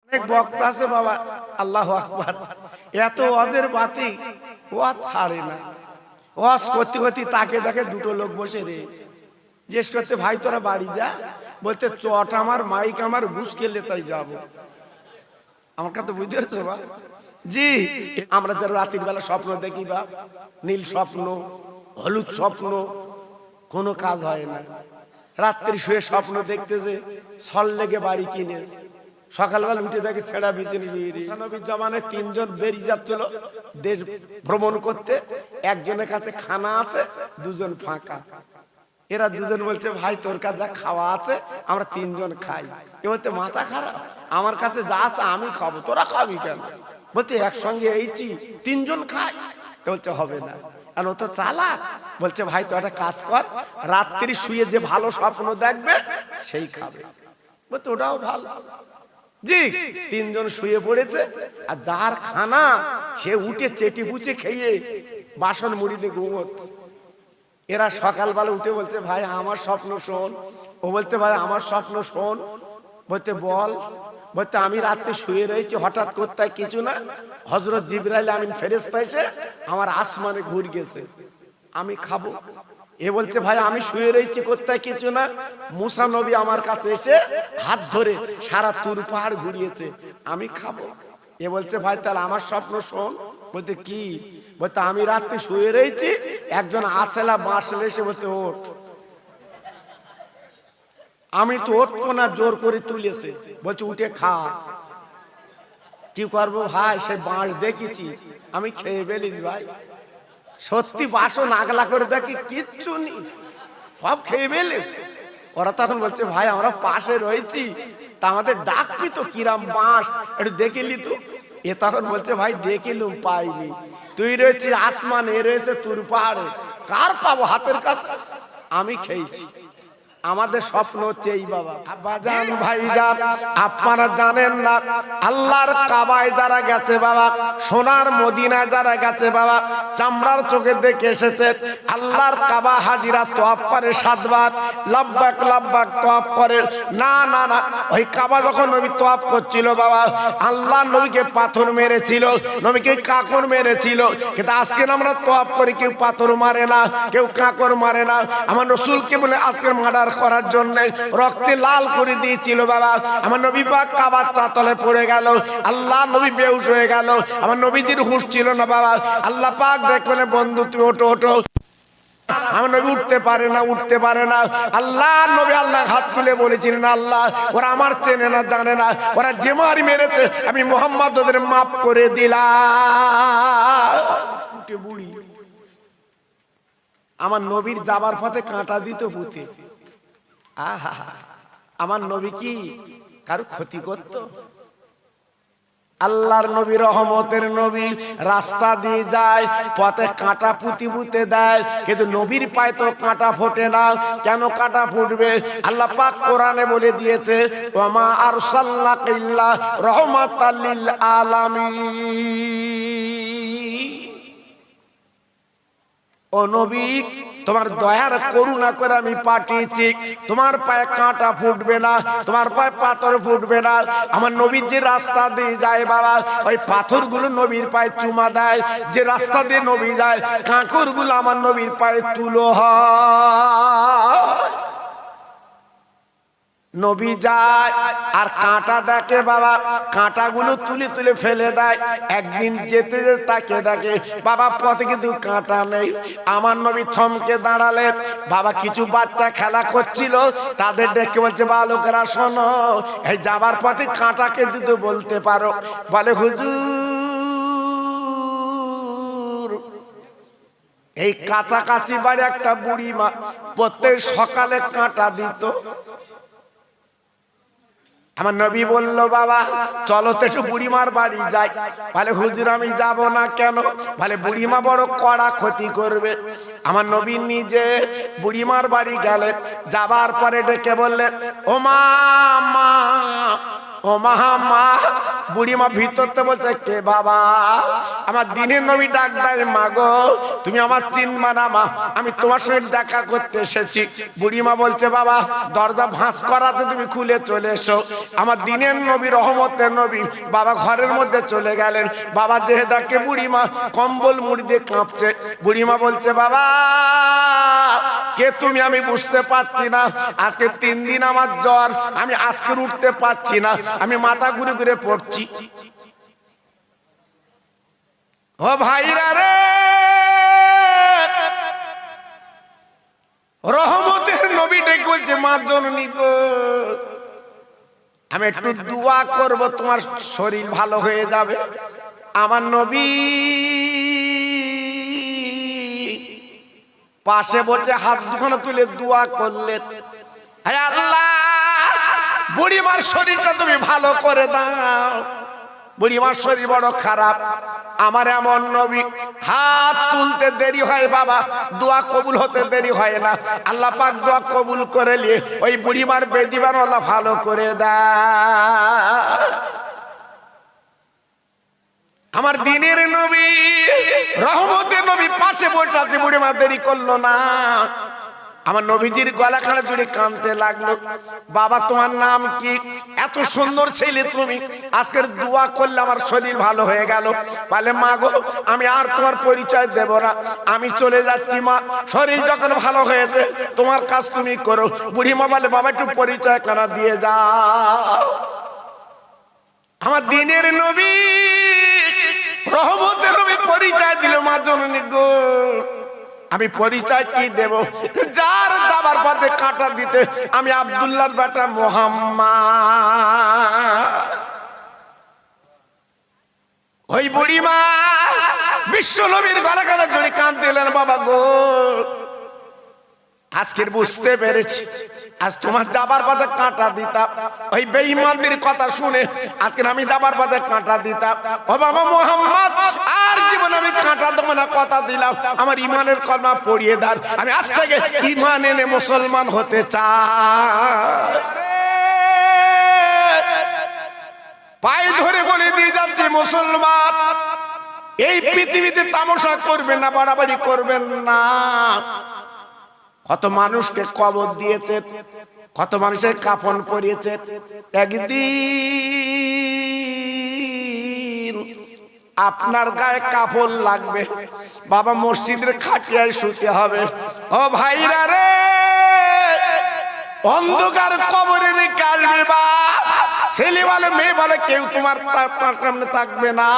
অনেক বক্তা আছে বাবা, আল্লাহু আকবার, এত ওয়াজের বাতি ওয়াজ ছাড়ে না। ওয়াজ করতে করতে তাকে দেখে দুটো লোক বসে রে, জিজ্ঞেস করতে ভাই তোরা বাড়ি যা, বলতে চট আমার মাইক আমার ঘুষ খেলে তাই যাবো। আমার কথা বুঝতে পারছো বা? জি, আমরা যারা রাতের বেলা স্বপ্ন দেখি বা নীল স্বপ্ন, হলুদ স্বপ্ন, কোনো কাজ হয় না। রাত্রি শুয়ে স্বপ্ন দেখতে যে ছল লেগে বাড়ি কিনে, সকালবেলা উঠে দেখে ছেঁড়া বিছানা শুয়ে। নবীর জামানায় তিনজন বেরিয়ে যাচ্ছিল দেশ ভ্রমণ করতে, একজনের কাছে খানা আছে, দুজন ফাঁকা। এরা দুজন বলছে ভাই তোর কাছে যা খাওয়া আছে আমরা তিনজন খাই। এ বলতে মাথা খারাপ, আমার কাছে যা আছে আমি খাবো, তোরা খাবি কেন? বলতে একসঙ্গে এইছি তিনজন খাই। বলছে হবে না, আর ও তো চালাক। বলছে ভাই তো একটা কাজ কর, রাত্রি শুয়ে যে ভালো স্বপ্ন দেখবে সেই খাবে। বলতে ওটাও ভালো। জি, তিনজন শুয়ে পড়েছে, আর যার খানা সে উঠে চেটি পুচে খেয়ে বাসন মুড়িতে ঘুমোচ্ছে। এরা সকালবেলা উঠে বলছে ভাই আমার স্বপ্ন শোন। ও বলতে ভাই আমার স্বপ্ন শোন। বলতে বল। বলতে আমি রাতে শুয়ে রয়েছি, হঠাৎ করতে কিছু না, হযরত জিবরাইল আমিন ফেরেশতা এসে আমার আসমানে ঘুরে গেছে, আমি খাবো। এ বলছে ভাই আমি শুয়ে রয়েছি করতে কিছু না, মুসা নবী আমার কাছে এসে হাত ধরে সারা তুর পাহাড় ঘুরিয়েছে, আমি খাবো। এ বলছে ভাই তাহলে আমার স্বপ্ন শোন। বলতে কি? বলতে আমি রাতে শুয়ে রয়েছি, একজন আসেলা বাঁশলে এসে বলতে ওঠ। আমি তো উঠবো না, জোর করে তুলেছে, বলছে উঠে খা। কি করবো ভাই, সে বাঁশ দেখেছি, আমি খেয়ে ফেলিস ভাই। সত্যি বাসন আগলা করে দেখি কিচ্ছু নেই, সব খেয়ে ফেলিস। ওরা তখন বলছে ভাই আমরা পাশে রয়েছি, তা আমাদের ডাকবি তো, কিরাম বাঁশ একটু দেখিলি তো? এ তখন বলছে ভাই দেখিলুম পাইনি, তুই রয়েছিস আসমান, এ রয়েছে তুর পাহাড়ে, কার পাবো হাতের কাছে? আমি খেয়েছি। আমাদের স্বপ্ন হচ্ছে এই বাবা। আব্বাজান ভাইজান আপনারা জানেন না, আল্লাহর কাবায় যারা গেছে বাবা, সোনার মদিনায় যারা গেছে বাবা, চামড়ার চোখে দেখে এসেছে আল্লাহর কাবা হাজিরা তওয়াফ করে 7 বার, লাব্বাক লাব্বাক তওয়াফ করে। না না না, ওই কাবা যখন নবী তওয়াফ করছিল বাবা, আল্লাহ নবীকে পাথর মেরেছিল, নবীকে কাকর মেরেছিল। কিন্তু আজকে আমরা তওয়াফ করি, কেউ পাথর মারে না, কেউ কাকর মারে না। আমার রাসূলকে বলে আজকে মার্ডার করার জন্য রক্তে লাল করে দিয়েছিল বাবা। আমার নবী পাক কাবার চাতলে পড়ে গেল, আল্লাহ নবী বেহুশ হয়ে গেল, আমার নবীজির হুঁশ ছিল না বাবা। আল্লাহ পাক দেখলেন বন্ধু তুমি ওঠো ওঠো, আমার নবী উঠতে পারে না, উঠতে পারে না। আল্লাহ নবী আল্লাহ হাত তুলে বলেছিলেন আল্লাহ ওরা আমার চেনে না জানে না, ওরা যে মারি মেরেছে আমি মুহাম্মদ ওদের মাফ করে দিলাম। উঠে বুড়ি আমার নবীর যাবার পথে কাঁটা দিত পুঁতে। আহা, আমার নবী কি কারো ক্ষতি করত? আল্লাহর নবী রহমতের নবী, রাস্তা দিয়ে যায়, পথে কাঁটা পুঁতি পুঁতে দেয়, কিন্তু নবীর পায়ে তো কাঁটা ফোটে না। কেন কাঁটা ফুটবে? আল্লাহ পাক কোরআনে বলে দিয়েছে ওমা আরসালনাকা ইল্লা রাহমাতাল লিল আলামিন। ও নবী তোমার দয়ার করুণা করে আমি পাঠিয়েছি, তোমার পায়ে কাঁটা ফুটবে না, তোমার পায়ে পাথর ফুটবে না। আমার নবীর যে রাস্তা দিয়ে যায় বাবা, ওই পাথরগুলো নবীর পায়ে চুমা দেয়, যে রাস্তা দিয়ে নবী যায় কাঁকরগুলো আমার নবীর পায়ে তুলো হয়। নবী যায় আর কাঁটা দেখে বাবা, কাঁটাগুলো তুলে তুলে ফেলে দেয়। একদিন যেতে যেতে তাকে দেখে বাবা পথে কিন্তু কাঁটা নেই। আমার নবী থমকে দাঁড়ালেন বাবা, কিছু বাচ্চা খেলা করছিল, তাদের ডেকে বলছে বালকেরা শোনো, এই যাবার পথে কাঁটাকে দিতে বলতে পারো? বলে হুজুর এই কাছাকাছি বাড়ি একটা বুড়ি মা প্রত্যেক সকালে কাঁটা দিত। আমার নবী বলল বাবা চলো তো একটু বুড়িমার বাড়ি যাই। বলে হুজুর আমি যাব না। কেন? বলে বুড়িমা বড় কড়া ক্ষতি করবে। আমার নবী নিজে বুড়িমার বাড়ি গেলেন, যাবার পরে ডেকে বললেন ও মা মা, ও মা মা, বুড়িমা ভিতরতে বলছে, কে বাবা? আমার দিনের নবী ডাক দেয়, মা গো তুমি আমার চিনবা না মা, আমি তোমার সঙ্গে দেখা করতে এসেছি। বুড়িমা বলছে, বাবা দরজা ভাঁজ করা আছে, তুমি খুলে চলে এসো। আমার দিনের নবী, রহমতের নবী বাবা ঘরের মধ্যে চলে গেলেন। বাবা যেহে দেখে বুড়িমা কম্বল মুড়ি দিয়ে কাঁপছে। বুড়িমা বলছে, বাবা কে তুমি? আমি বুঝতে পারছি না, আজকে 3 দিন আমার জ্বর, আমি আজকে উঠতে পারছি না, আমি মাথা ঘুরে ঘুরে পড়ছি। ও ভাইরা রে, রহমতের নবী ডেকে বলছে, মা জননী গো আমি একটু দোয়া করব, তোমার শরীর ভালো হয়ে যাবে। আমার নবী পাশে বসে হাত দুখানা তুলে দোয়া করলেন, হে আল্লাহ বুড়িমার শরীরটা তুমি ভালো করে দাও, বুড়িমার শরীর বড় খারাপ। আমার এমন নবী, হাত তুলতে দেরি হয় বাবা, দোয়া কবুল হতে দেরি হয় না। আল্লাহ পাক দোয়া কবুল করে নিয়ে ওই বুড়িমার বেদিবান আল্লাহ ভালো করে দেয়। আমার দিনের নবী, রহমতের নবী পাশে বসে আছে, বুড়িমা দেরি করলো না। আমার নবীজির গলা খাড়া জুড়ে কাঁদতে লাগলো, বাবা তোমার নাম কি? এত সুন্দর ছেলে তুমি, আজকের দোয়া করলে আমার শরীর ভালো হয়ে গেল। বলে, মা গো আমি আর তোমার পরিচয় দেব না, আমি চলে যাচ্ছি মা, শরীর যখন ভালো হয়েছে তোমার কাজ তুমি করো। বুড়িমা বলে, বাবা একটু পরিচয় কানা দিয়ে যাও। আমার দিনের নবী, রহমতের নবী পরিচয় দিল, মা জননী গো আমি পরিচয় কি দেব? যার যাবার পথে কাঁটা দিতে, আমি আব্দুল্লাহর বেটা মুহাম্মদ। ওই বুড়িমা বিশ্ব নবীর গলা কাটা জড়ি কাঁদতে দিলেন, বাবা গো আজকের বুঝতে পেরেছি, আজ তোমার যাবার পথে কাঁটা দিতাম, ওই বেঈমানদের কথা শুনে আজকে আমি যাবার পথে কাঁটা দিতাম। ও বাবা মুহাম্মদ, আর জীবন আমি কাঁটা দেবো না, কথা দিলাম। আমার ইমানের কলমা পড়িয়ে দাও, আমি আজ থেকে ইমান এনে মুসলমান হতে চাই। পায়ে ধরে বলে দিয়ে যাচ্ছি, মুসলমান এই পৃথিবীতে তামাশা করবেন না, বাড়াবাড়ি করবেন না। কত মানুষকে কবর দিয়েছে, কত মানুষের কাফন পরিয়েছে। একদিন আপনার গায়ে কাফন লাগবে, বাবা মসজিদের খাটিয়ায় শুতে হবে। ও ভাইরা রে, অন্ধকার কবরে রেখে আসবে, বা ছেলে বলে মেয়ে বলে কেউ তোমার সামনে থাকবে না।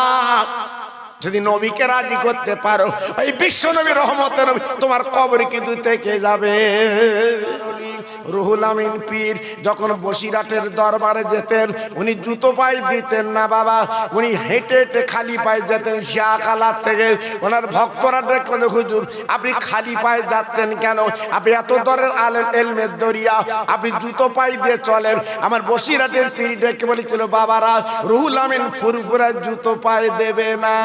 যদি নবীকে রাজি করতে পারো, ওই বিশ্ব নবী রহমতের নবী তোমার কবরে কিন্তু থেকে যাবে। রুহুল আমিন পীর যখন বসিরহাটের দরবারে যেতেন, উনি জুতো পায়ে দিতেন না বাবা, উনি হেঁটে হেঁটে খালি পায়ে যেতেন শিয়াখালার থেকে। ওনার ভক্তরা দেখবেন, হুজুর আপনি খালি পায়ে যাচ্ছেন কেন? আপনি এত দরের আলেম, এলমের দরিয়া, আপনি জুতো পায়ে দিয়ে চলেন। আমার বসিরহাটের পীর ডেকে বলেছিল, বাবারা রুহুল আমিন ফুরফুরা জুতো পায়ে দেবে না।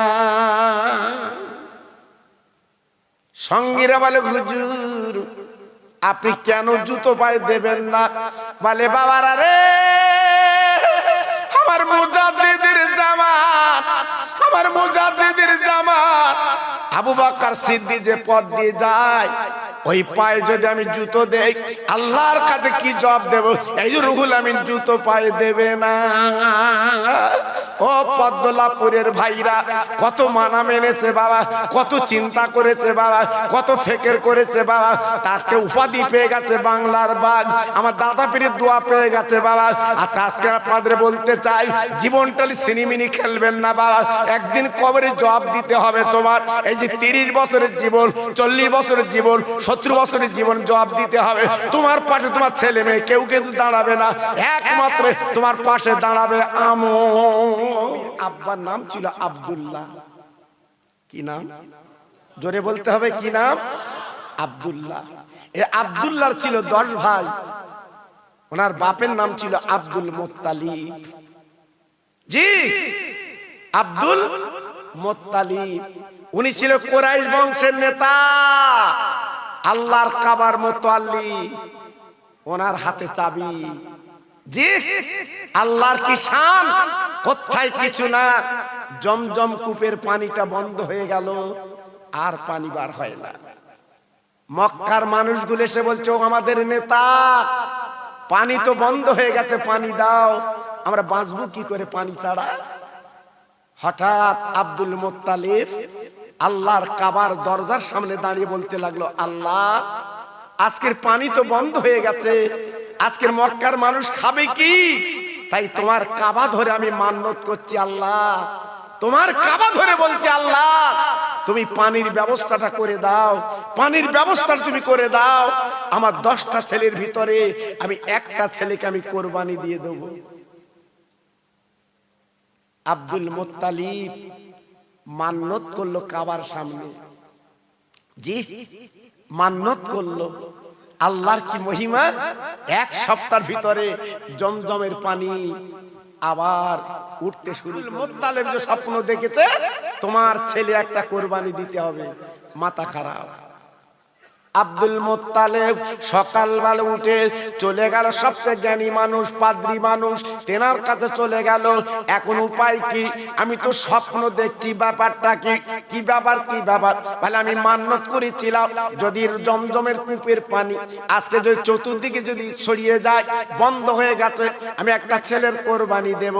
সঙ্গীরা বলে, হুজুর আপনি কেন জুতো পায়ে দেবেন না? বলে, বাবারা রে আমার মুজাদ্দিদের জামান, আমার মুজাদ্দিদের জামান আবু বকর সিদ্দিক যে পথ দিয়ে যায়, ওই পায়ে যদি আমি জুতো দেই আল্লাহর কাছে কি জবাব দেব? এই যে রুহুল আমিন জুতো পায়ে দেবে না। ও পদ্মলাপুরের ভাইরা, কত মানা মেনেছে বাবা, কত চিন্তা করেছে বাবা, কত ফেকের করেছে বাবা, তাকে উপাধি পেয়ে গেছে বাংলার বাঘ। আমার দাদা পীরের দোয়া পেয়ে গেছে বাবা। আর আজকে আপনাদের বলতে চাই, জীবনটা সিনিমিনি খেলবেন না বাবা, একদিন কবরে জবাব দিতে হবে তোমার। এই যে 30 বছরের জীবন, 40 বছরের জীবন, 70 বছরের জীবন জবাব দিতে হবে। তোমার পাশে তোমার ছেলে মেয়ে কেউ কিন্তু দাঁড়াবে না, একমাত্র তোমার পাশে দাঁড়াবে আব্বার নাম ছিল আব্দুল্লাহ। কি নাম? জোরে বলতে হবে, কি নাম? আব্দুল্লাহ। এ আব্দুল্লাহর ছিল 10 ভাই। ওনার বাপের নাম ছিল আব্দুল মুত্তালিব। জি, আব্দুল মুত্তালিব। উনি ছিল কুরাইশ বংশের নেতা, আল্লাহর কাবার মুতাল্লি। ওনার হাতে চাবি। জি, আল্লাহর কি শান, কোথায় কিছু না। জমজম কূপের পানিটা বন্ধ হয়ে গেল, আর পানি বার হয় না। মক্কার মানুষগুলো এসে বলছে, ও আমাদের নেতা, পানি তো বন্ধ হয়ে গেছে, পানি দাও, আমরা বাঁচবো কি করে পানি ছাড়া। হঠাৎ আব্দুল মুত্তালিব আল্লাহর কাবার দরজার সামনে দাঁড়িয়ে বলতে লাগলো, আল্লাহ, আজকের পানি তো বন্ধ হয়ে গেছে, আজকের মক্কার মানুষ খাবে কি? তাই তোমার কাবা ধরে আমি মান্নত করছি, আল্লাহ, তোমার কাবা ধরে বলছি, আল্লাহ, তুমি পানির ব্যবস্থাটা করে দাও, পানির ব্যবস্থা তুমি করে দাও। আমার 10টা ছেলের ভিতরে আমি একটা ছেলেকে আমি কোরবানি দিয়ে দেব। আব্দুল মুত্তালিব মান্নত করলো কাবার সামনে। জি, মান্নত করলো। আল্লাহর কি মহিমা, 1 সপ্তাহের ভিতরে জমজমের পানি আবার উঠতে শুরু। মুত্তালিব যে স্বপ্ন দেখেছে, তোমার ছেলে একটা কোরবানি দিতে হবে, মাথা খারাপ। আব্দুল মুত্তালিব সকালবেলা উঠে চলে গেল, সবচেয়ে জ্ঞানী মানুষ, পাদ্রী মানুষ, তেনার কাছে চলে গেল। এখন উপায় কি? আমি তো স্বপ্ন দেখছি, ব্যাপারটা কি? কি ব্যাপার, কি ব্যাপার? বলে, আমি মান্নত করেছিলাম যদি জমজমের কূপের পানি আজকে যদি চতুর্দিকে যদি ছড়িয়ে যায়, বন্ধ হয়ে গেছে, আমি একটা ছেলের কোরবানি দেব।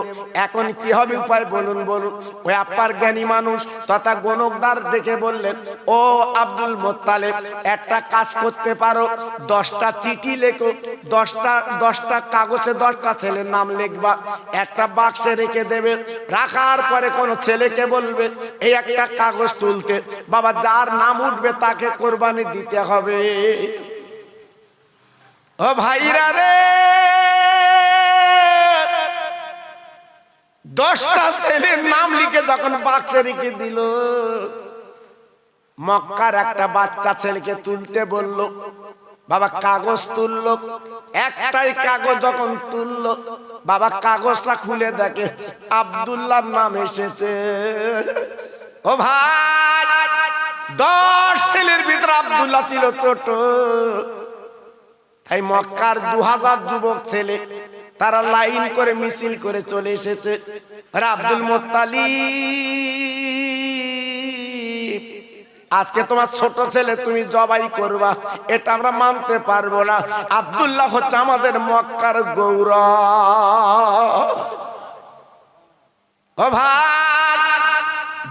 এখন কি হবে উপায় বলুন, বলুন। ওই আপার জ্ঞানী মানুষ তথা গণকদার দেখে বললেন, ও আব্দুল মুত্তালিব, একটা কাজ করতে পারো, 10টা চিঠি লেখো, 10টা কাগজে 10টা ছেলের নাম লিখবা, একটা বাক্সে রেখে দেবে। রাখার পরে কোন ছেলেকে বলবে এই একটা কাগজ তুলতে, বাবা, যার নাম উঠবে তাকে কোরবানি দিতে হবে। ও ভাইরা রে, 10টা ছেলের নাম লিখে যখন বাক্সে রেখে দিল, মক্কার একটা বাচ্চা ছেলেকে তুলতে বলল, বাবা কাগজ তুললো, একটাই কাগজ যখন তুললো, বাবা কাগজটা খুলে দেখে আব্দুল্লাহর নাম এসেছে। ও ভাই, 10 ছেলের ভিতরে আব্দুল্লাহ ছিল ছোট। তাই মক্কার 2000 যুবক ছেলে তারা লাইন করে মিছিল করে চলে এসেছে। আরে আব্দুল মুত্তালিব, আজকে তোমার ছোট ছেলে তুমি জবাই করবা, এটা আমরা মানতে পারবো না। আব্দুল্লাহ হচ্ছে আমাদের মক্কার গৌরব। ও ভাই,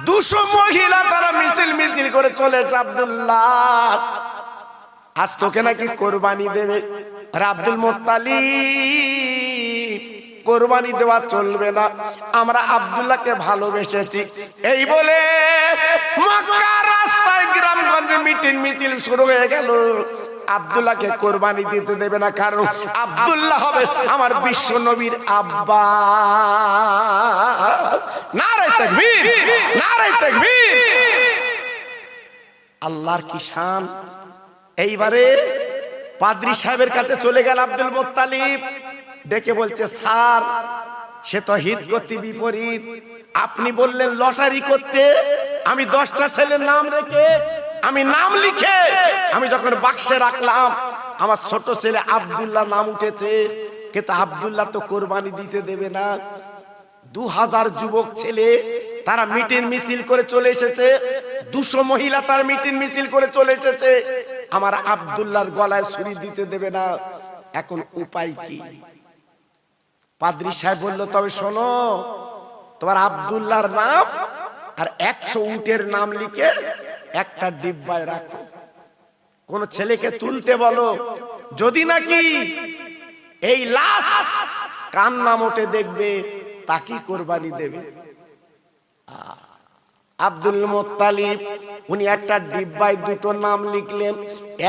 200 মহিলা তারা মিছিল করে চলেছে, আব্দুল্লাহ আজ তোকে নাকি কোরবানি দেবে। আর আব্দুল মুত্তালিব, কোরবানি দেওয়া চলবে না, আমরা আব্দুল্লাহকে ভালোবেসেছি। এই বলে মক্কার রাস্তায় গ্রামগঞ্জে মিছিল শুরু হয়ে গেল। আব্দুল্লাহকে কোরবানি দিতে দেবে না, কারণ আব্দুল্লাহ হবে আমার বিশ্ব নবীর আব্বা। নারে তাকবীর, নারে তাকবীর। আল্লাহর কি শান। এইবারে পাদ্রী সাহেবের কাছে চলে গেল আব্দুল মুত্তালিব, ডেকে বলছে, স্যার, সে তো হিত গতি বিপরীত। আপনি বললেন লটারি করতে, আমি 10টা ছেলের নাম রেখে, আমি নাম লিখে আমি যখন বাক্সে রাখলাম, আমার ছোট ছেলে আব্দুল্লাহ নাম উঠেছে, কিন্তু আব্দুল্লাহ তো কোরবানি দিতে দেবে না। 2000 যুবক ছেলে তারা মিছিল করে চলে এসেছে, 200 মহিলা তার মিছিল করে চলে এসেছে, আমার আব্দুল্লাহর গলায় ছুরি দিতে দেবে না। এখন উপায় কি? পাদ্রী সাহেব বলল, তবে শোনো, তোমার আব্দুল্লাহর নাম আর 100 উটের নাম লিখে একটা ডিব্বায় রাখো, কোন ছেলেকে তুলতে বলো, যদি নাকি এই লাশ কার নাম ওঠে দেখবে তাকে কোরবানি দেবে। আব্দুল মুত্তালিব উনি একটা ডিব্বায় 2টো নাম লিখলেন,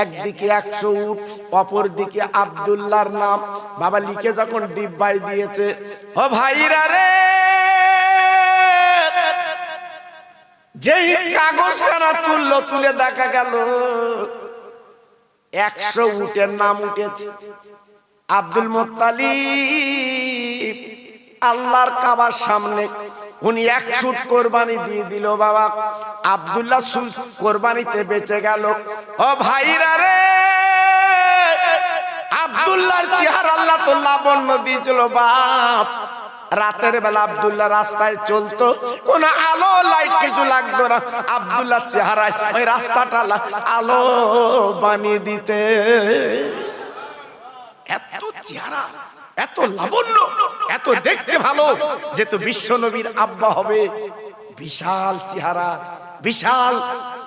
একদিকে 100 উট, অপর দিকে আব্দুল্লাহর নাম। বাবা লিখে যখন ডিব্বায় দিয়েছে, ও ভাইরা রে, যেই কাগজখানা তুললো, তুলে দেখা গেল 100 উটের নাম উঠেছে। আব্দুল মুত্তালিব আল্লাহর কাবার সামনে উনি 100 উট কোরবানি দিয়ে দিল। বাবা আব্দুল্লাহ কোরবানিতে বেঁচে গেল। ও ভাইরা রে, আব্দুল্লাহর চেহারা আল্লাহ তো লাবণ্য দিয়েছিল বাপ। রাতের বেলা আব্দুল্লাহ রাস্তায় চলতো, কোন আলো লাইট কিছু লাগতো না, আব্দুল্লাহর চেহারায় ওই রাস্তাটা আলো বানিয়ে দিতে। এত চেহারা, এত লাবণ্য, এত দেখতে ভালো, যেহেতু বিশ্ব নবীর আব্বা হবে। বিশাল চেহারা, বিশাল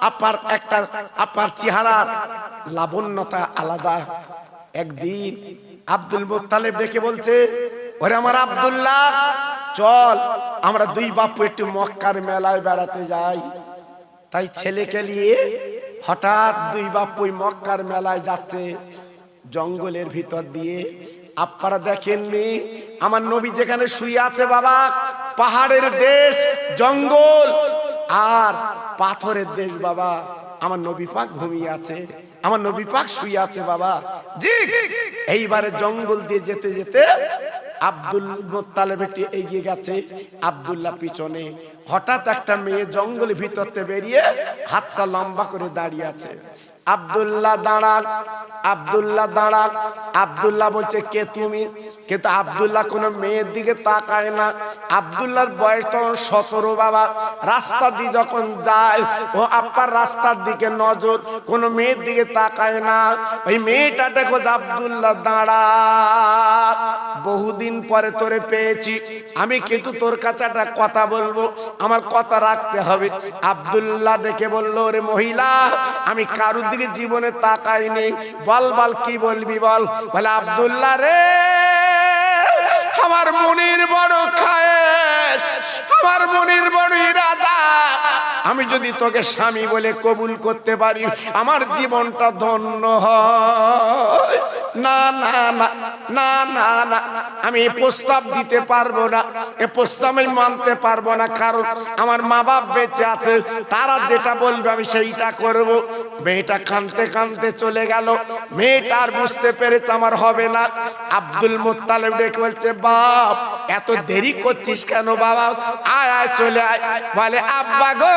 আপার একটা আপার চেহারার লাবণ্যতা আলাদা। একদিন আব্দুল মুত্তালিব ডেকে বলছে, ওরে আমার আব্দুল্লাহ, চল আমরা দুই বাপু একটু মক্কার মেলায় বেড়াতে যাই। তাই ছেলেকে নিয়ে হঠাৎ দুই বাপু মক্কার মেলায় যাচ্ছে, জঙ্গলের ভিতর দিয়ে। আপনারা দেখেননি আমার নবী যেখানে শুয়ে আছে বাবা, পাহাড়ের দেশ, জঙ্গল আর পাথরের দেশ বাবা, আমার নবী পাক ঘুমিয়ে আছে, আমার নবী পাক শুয়ে আছে বাবা। জি, এইবারে জঙ্গল দিয়ে যেতে যেতে আব্দুল মুত্তালিব একটু এগিয়ে গেছে, আব্দুল্লাহ পিছনে। হঠাৎ একটা মেয়ে জঙ্গলের ভিতরতে বেরিয়ে হাতটা লম্বা করে দাঁড়িয়ে আছে। আব্দুল্লাহ দাঁড়ান, আব্দুল্লাহ দাঁড়ান। আব্দুল্লাহ বলছে, কে তুমি? কিন্তু আব্দুল্লাহ কোনো মেয়ের দিকে তাকায় না। আব্দুল্লাহর বয়স তখন 17 বাবা। রাস্তা দিয়ে যখন যায় ও আব্বার রাস্তার দিকে নজর, কোনো মেয়ের দিকে তাকায় না। ওই মেয়েটা দেখো আব্দুল্লাহ দাঁড়া, বহুদিন পরে তোরে পেয়েছি, আমি কিন্তু তোর কাছে একটা কথা বলবো, আমার কথা রাখতে হবে। আব্দুল্লাহ ডেকে বললো, রে মহিলা, আমি কারুর দিকে জীবনে তাকাইনি, বল বল কি বলবি বল। বলে, আব্দুল্লাহ রে, আমার মনির বড় খায়েশ, আমার মনির বড় ইরাদা, আমি যদি তোকে স্বামী বলে কবুল করতে পারি আমার জীবনটা ধন্য হয়। না না না না না না, আমি এই প্রস্তাব দিতে পারবো না, এ প্রস্তাব আমি মানতে পারবো না, কারণ আমার মা বাপ বেঁচে আছে, তারা যেটা বলবে আমি সেইটা করব। মেয়েটা কাঁদতে কাঁদতে চলে গেল। মেয়েটা আর বুঝতে পেরেছে আমার হবে না। আব্দুল মুত্তালিব ডেকে বলছে, বাপ এত দেরি করছিস কেন বাবা, আয় আয় চলে আয়। বলে, আব্বা গো,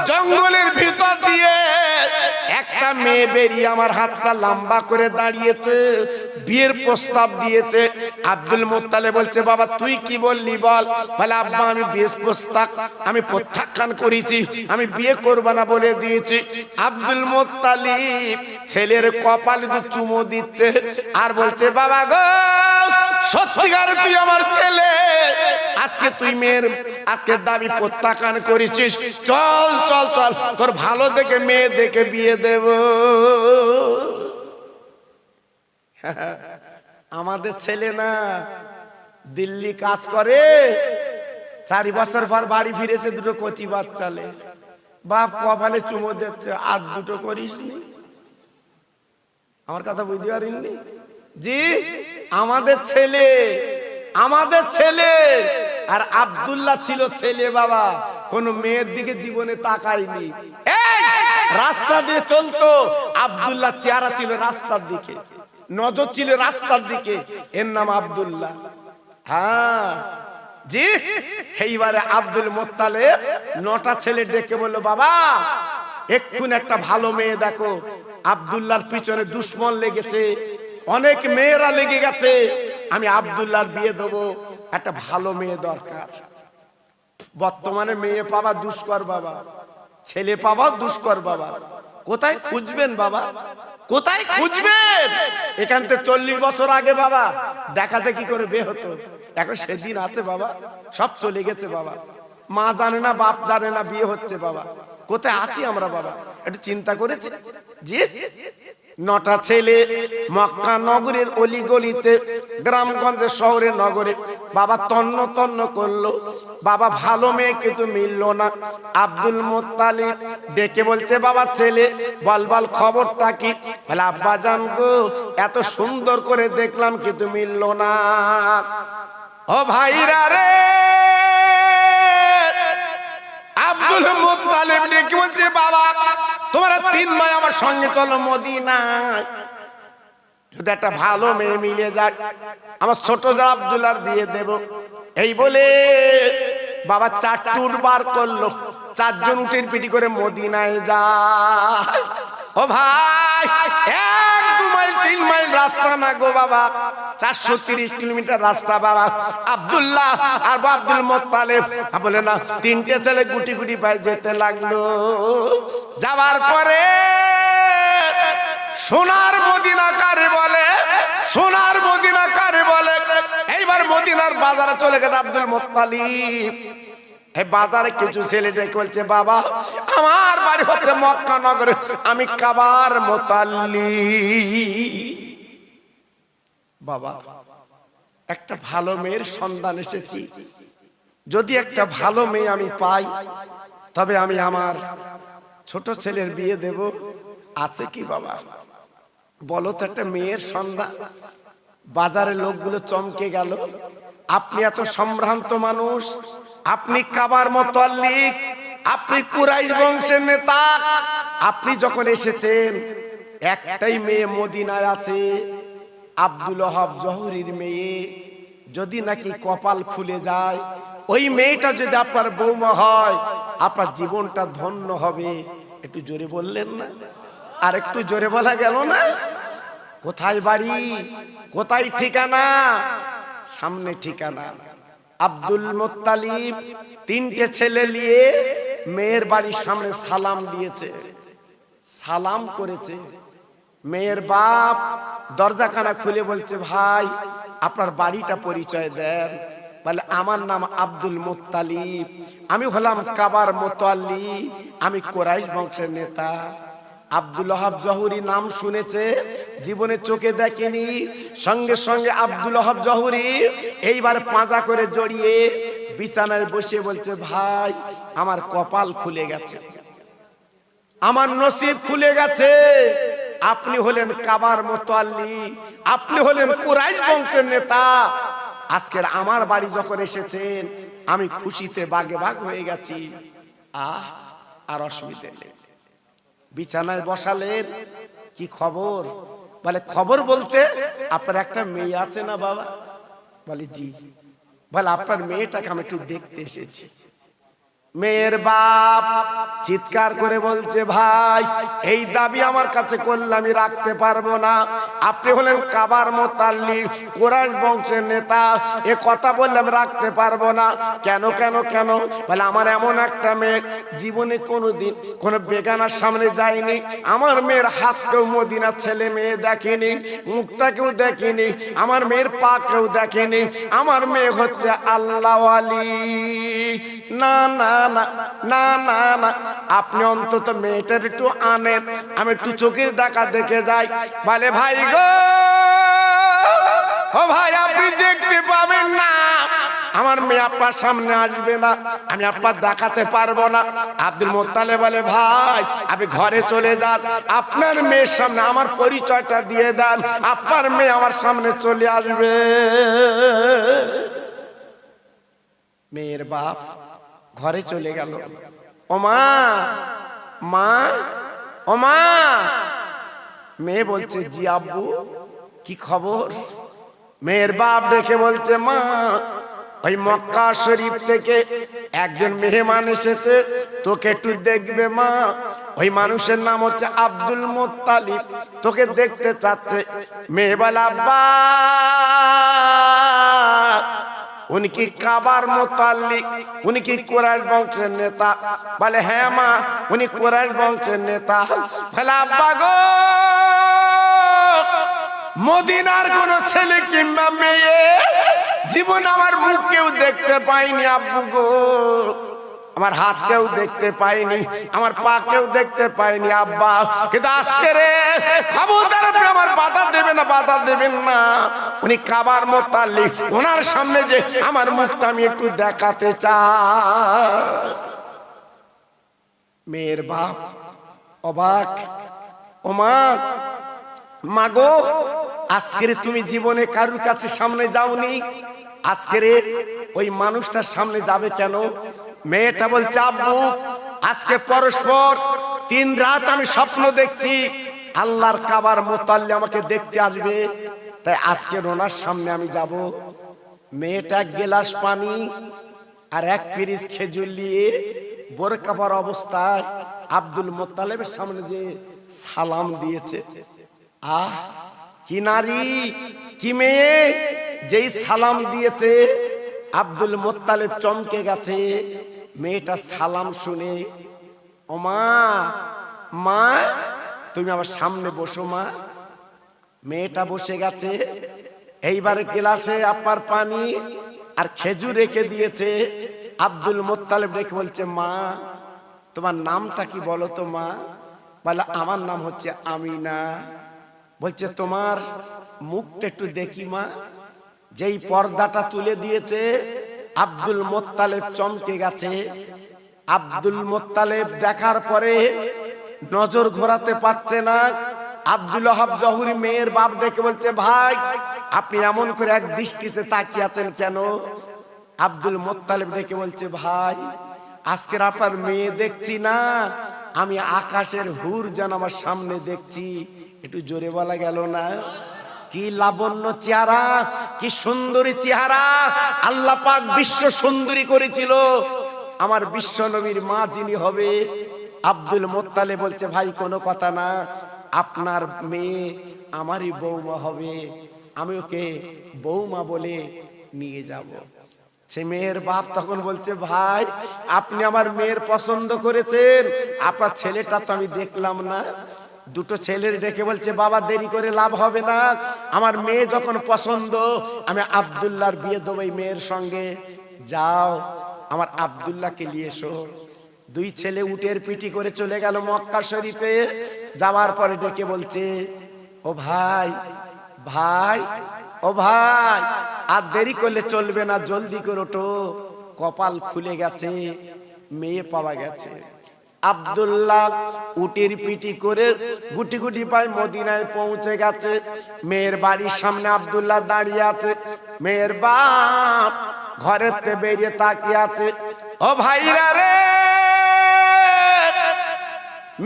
জঙ্গলের ভিতর দিয়ে একটা মেয়ে বেরিয়ে আমার হাতটা লম্বা করে দাঁড়িয়েছে, বিয়ের প্রস্তাব দিয়েছে। আব্দুল মুত্তালিব বলছে, বাবা তুই কি বললি বল। বলে, আব্বা আমি বিয়ের প্রস্তাব আমি প্রত্যাখ্যান করেছি, আমি বিয়ে করব না বলে দিয়েছি। আব্দুল মুত্তালিব ছেলের কপালে চুমো দিচ্ছে আর বলছে, বাবা গো, সত্যিকার তুই আমার ছেলে, আজকে তুই মেয়ের আজকে দাবি প্রত্যাখ্যান করেছিস, চল চল চল, তোর ভালো দেখে মেয়ে দেখে বিয়ে দেব। আমাদের ছেলে না, দিল্লি কাজ করে, 4 বছর পর বাড়ি ফিরেছে, দুটো কচি বাচ্চালে, বাপ কপালে চুমো দিচ্ছে, আর দুটো করিসনি। আমার কথা বুঝতে পারিনি? জি, আমাদের ছেলে, আমাদের ছেলে। আর আব্দুল্লাহ ছিল ছেলে বাবা, কোন মেয়ের দিকে জীবনে তাকায়নি। রাস্তা দিয়ে চলতো, আব্দুল্লাহ চেহারা ছিল রাস্তার দিকে, নজর ছিল রাস্তার দিকে, এর নাম আব্দুল্লাহ। হ্যাঁ জি, এইবারে আব্দুল মুত্তালিব 9টা ছেলে ডেকে বলল, বাবা এক্ষুনি একটা ভালো মেয়ে দেখো। আব্দুল্লাহর পিছনে দুশ্মন লেগেছে, অনেক মেয়েরা লেগে গেছে, আমি আব্দুল্লাহর বিয়ে দেবো, একটা ভালো মেয়ে দরকার। বর্তমানে মেয়ে পাওয়া দুষ্কর বাবা, ছেলে পাওয়া দুষ্কর বাবা। কোথায় খুঁজবেন বাবা, কোথায় খুঁজবেন? এখান থেকে 40 বছর আগে বাবা দেখাতে কি করে বিয়ে হতো, এখন সেদিন আছে বাবা, সব চলে গেছে বাবা। মা জানে না, বাপ জানে না, বিয়ে হচ্ছে বাবা। কোথায় আছি আমরা বাবা, একটু চিন্তা করেছি? জি, 9টা ছেলে মক্কা নগরের অলিগলিতে, গ্রামগঞ্জে, শহরে, নগরে বাবা তন্ন তন্ন করলো, বাবা ভালো মেয়ে কিন্তু মিলল না। আব্দুল মুত্তালিব ডেকে বলছে, বাবা ছেলে বল বল খবরটা কি? বলে, আব্বা জান গো, এত সুন্দর করে দেখলাম কিন্তু মিলল না। ও ভাইরা রে, আব্দুল মুত্তালিব ডেকে বলছে, বাবা তোমরা 3 ভাই আমার সঙ্গে চলো মদিনায়, যদি একটা ভালো মেয়ে মিলে যায় আমার ছোট আব্দুল্লাহর বিয়ে দেব। এই বলে বাবা 4টি উট বার করলো, 4 জন উটের পিটি করে মদিনায় যায়। ও ভাই, 1-2 মাইল মাইল মাইল রাস্তা না গো বাবা, 430 কিলোমিটার রাস্তা বাবা। আব্দুল্লাহ আর আব্দুল মুত্তালিব বলে না, তিনটে ছেলে গুটি গুটি পায়ে যেতে লাগলো। যাওয়ার পরে সোনার মদিনা কারে বলে, সোনার মদিনা কারে বলে। এইবার মদিনার বাজারে চলে গেছে আব্দুল মুত্তালিব। এই বাজারে কিছু ছেলে ডেকে বলছে, বাবা আমার বাড়ি হচ্ছে মক্কা নগরে, আমি কাবার মুতাল্লিব। বাবা একটা ভালো মেয়ের সন্ধান এসেছি, যদি একটা ভালো মেয়ে আমি পাই তবে আমি আমার ছোট ছেলের বিয়ে দেব। আছে কি বাবা বলো তো, একটা মেয়ের সন্ধান। বাজারের লোকগুলো চমকে গেল। আপনি এত সম্ভ্রান্ত মানুষ, আপনি কাবার মুতাল্লিব, আপনি কুরাইশ বংশের নেতা, আপনি যখন এসেছেন একটাই মেয়ে মদিনায় আছে, আব্দুল ওহাব জহুরির মেয়ে। যদি নাকি কপাল খুলে যায়, ওই মেয়েটা যদি আপনার বৌমা হয়, আপনার জীবনটা ধন্য হবে। একটু জোরে বললেন না? আর একটু জোরে বলা গেল না? কোথায় বাড়ি, কোথায় ঠিকানা? সামনে ঠিকানা। আব্দুল মুত্তালিব তিনটে ছেলে নিয়ে মেয়ের বাড়ির সামনে সালাম দিয়েছে, সালাম করেছে। মেয়ের বাপ দরজাখানা খুলে বলছে, ভাই আপনার বাড়িটা পরিচয় দেন। বলে, আমার নাম আব্দুল মুত্তালিব, আমি হলাম কাবার মুতাল্লিব, আমি কুরাইশ বংশের নেতা। আব্দুল ওহাব জহুরি নাম শুনেছে, জীবনে চোখে দেখেনি। সঙ্গে সঙ্গে আব্দুল ওহাব জহুরি এইবার পাঁজা করে জড়িয়ে বিছানায় বসে বলছে, ভাই আমার কপাল খুলে গেছে, আমার নসিব খুলে গেছে। আপনি হলেন কাবার মুতাল্লিব, আপনি হলেন কুরাইশ বংশের নেতা। আজকের আমার বাড়ি যখন এসেছেন, আমি খুশিতে বাগে বাগ হয়ে গেছি। আর অসুবিধা নেই। বিছানায় বসালেন, কি খবর? বলে, খবর বলতে আপনার একটা মেয়ে আছে না বাবা? বলে, জি। বলে, আপনার মেয়েটাকে আমি একটু দেখতে এসেছি। মেয়ের বাপ চিৎকার করে বলছে, ভাই এই দাবি আমার কাছে করলে আমি রাখতে পারবো না। আপনি হলেন কাবার মুতাল্লিব, কুরাইশ বংশের নেতা, এ কথা বললে আমি রাখতে পারবো না। কেন কেন কেন? বলে, আমার এমন একটা মেয়ে জীবনে কোনোদিন কোনো বেগানার সামনে যায়নি। আমার মেয়ের হাত কেউ মদিনার ছেলে মেয়ে দেখেনি, মুখটা কেউ দেখেনি, আমার মেয়ের পা কেউ দেখেনি। আমার মেয়ে হচ্ছে আল্লাহওয়ালি। না না না না না না, আপনি অন্তত মেয়েটার একটু আনেন, আমি একটু চোখের দেখা দেখে যাই। বলে, ভাই গো, ও ভাই আপনি দেখতে পাবেন না, আমার মেয়ে আপনার সামনে আসবে না, আমি আপনার দেখাতে পারবো না। আব্দুল মুত্তালিব বলে, ভাই আপনি ঘরে চলে যান, আপনার মেয়ের সামনে আমার পরিচয়টা দিয়ে দেন, আপনার মেয়ে আমার সামনে চলে আসবে। মেয়ের বাপ ঘরে চলে গেল। ও মা, মা, ও মা। মেয়ে বলছে, জি আব্বু, কি খবর? মেয়ের বাপ দেখে বলছে, মা ওই মক্কা শরীফ থেকে একজন মেহমান এসেছে, তোকে একটু দেখবে মা। ওই মানুষের নাম হচ্ছে আব্দুল মুত্তালিব, তোকে দেখতে চাচ্ছে। মেয়ে বলে, আব্বা উনি কি কাবার মুতাল্লিব, উনি কি কুরাইশ বংশের নেতা? বলে, হ্যাঁ মা উনি কুরাইশ বংশের নেতা। বলে, আব্বা গো, মদিনার কোন ছেলে কিংবা মেয়ে জীবন আমার মুখ কেউ দেখতে পাইনি আব্বু গো, আমার হাত কেউ দেখতে পাইনি, আমার পা কেউ দেখতে পাইনি আব্বা। কিন্তু আজকে রে খবরদার আপনি আমার বাধা দেবেন না, বাধা দেবেন না। উনি কাবার মুতাল্লিব, ওনার সামনে যে আমার মুখটা আমি একটু দেখাতে চাই। মেয়ের বাপ অবাক। ও মা, মাগো আজকের তুমি জীবনে কারুর কাছে সামনে যাওনি, আজকের ওই মানুষটার সামনে যাবে কেন? মেয়েটা বলছে, আব্বু আজকে পরস্পর 3 রাত আমি স্বপ্ন দেখছি আল্লাহর কাবার মুতাল্লিব আমাকে দেখতে আসবে, তাই আজকে ওনার সামনে আমি যাব। মেয়েটা 1 গ্লাস পানি আর 1 পিরিচ খেজুর নিয়ে বোরকা পরা অবস্থায় আব্দুল মুত্তালিবের সামনে যে সালাম দিয়েছে। কি নারী, কি মেয়ে, যেই সালাম দিয়েছে আব্দুল মুত্তালিব চমকে গেছে। মেয়েটা সালাম শুনে, ও মা, মা তুমি আমার সামনে বসো মা। মেয়েটা বসে গেছে। এইবারে গ্লাসে আপার পানি আর খেজুর রেখে দিয়েছে। আব্দুল মুত্তালিব রেখে বলছে, মা তোমার নামটা কি বলো তো মা? বলে, আমার নাম হচ্ছে আমিনা। বলছে, তোমার মুখটা একটু দেখি মা। যেই পর্দাটা তুলে দিয়েছে আব্দুল মুত্তালিব চমকে গেছে। আব্দুল মুত্তালিব দেখার পরে নজর ঘোরাতে পারছে না। আব্দুল ওহাব জহুরি মেয়ের বাপ ডেকে বলছে, ভাই আপনি এমন করে এক দৃষ্টিতে তাকিয়ে আছেন কেন? আব্দুল মুত্তালিব ডেকে বলছে, ভাই আজকের আপনার মেয়ে দেখছি না, আমি আকাশের হুর যেন আমার সামনে দেখছি। একটু জোরে বলা গেল না? কি লাবণ্য চেহারা, কি সুন্দরী চেহারা। আল্লাহ পাক বিশ্ব সুন্দরী করেছিল। আমার বিশ্ব নবীর মা যিনি হবে, আব্দুল মুত্তালিব বলছে, ভাই কোনো কথা না, আপনার মেয়ে আমারই বৌমা হবে, আমি ওকে বৌমা বলে নিয়ে যাব। সে মেয়ের বাপ তখন বলছে, ভাই আপনি আমার মেয়ের পছন্দ করেছেন, আপনার ছেলেটা তো আমি দেখলাম না। দুটো ছেলের ডেকে বলছে, বাবা দেরি করে লাভ হবে না, আমার মেয়ে যখন পছন্দ আমি আব্দুল্লাহর বিয়ে দেবো এই মেয়ের সঙ্গে। যাও আমার আব্দুল্লাহকে নিয়ে এসো। দুই ছেলে উটের পিটি করে চলে গেল মক্কা শরীফে। যাওয়ার পরে ডেকে বলছে, ও ভাই, ভাই, ও ভাই আর দেরি করলে চলবে না, জলদি করে ওঠো, কপাল খুলে গেছে, মেয়ে পাওয়া গেছে। আব্দুল্লাহ উটের পিটি করে গুটি গুটি পায় মদিনায় পৌঁছে গেছে। মেয়ের বাড়ির সামনে আব্দুল্লাহ দাঁড়িয়ে আছে। মেয়ের বাপ ঘরেতে বেরিয়ে তাকিয়ে আছে। ও ভাইরা রে,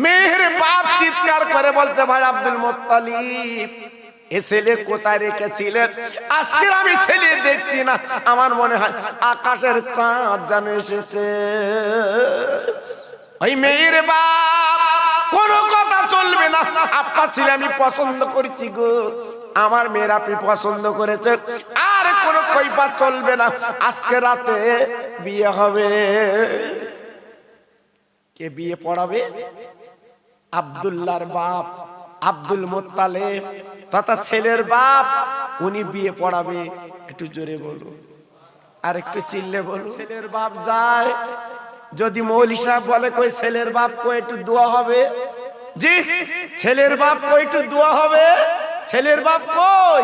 মেয়ের বাপ চিৎকার করে বলছে, ভাই আব্দুল মুত্তালিব এ ছেলে কোথায় রেখেছিলেন? আজকে আমি ছেলে দেখছি না, আমার মনে হয় আকাশের চাঁদ যেন এসেছে। ওই মেয়ের বাপ, কোনো কথা চলবে না, আপনার ছেলে আমি পছন্দ করেছি গো, আমার মেয়ের আপনি পছন্দ করেছেন, আর কোনো কৈফিয়ত চলবে না, আজকে রাতে বিয়ে হবে। কে বিয়ে পড়াবে? আব্দুল্লাহর বাপ আব্দুল মুত্তালিব তথা ছেলের বাপ, উনি বিয়ে পড়াবে। একটু জোরে বলো, আর একটু চিল্লে বলো। ছেলের বাপ যায়, যদি মৌলী সাহেব বলে কই ছেলের বাপ কই একটু দোয়া হবে, জি ছেলের বাপ কই একটু দোয়া হবে, ছেলের বাপ কই?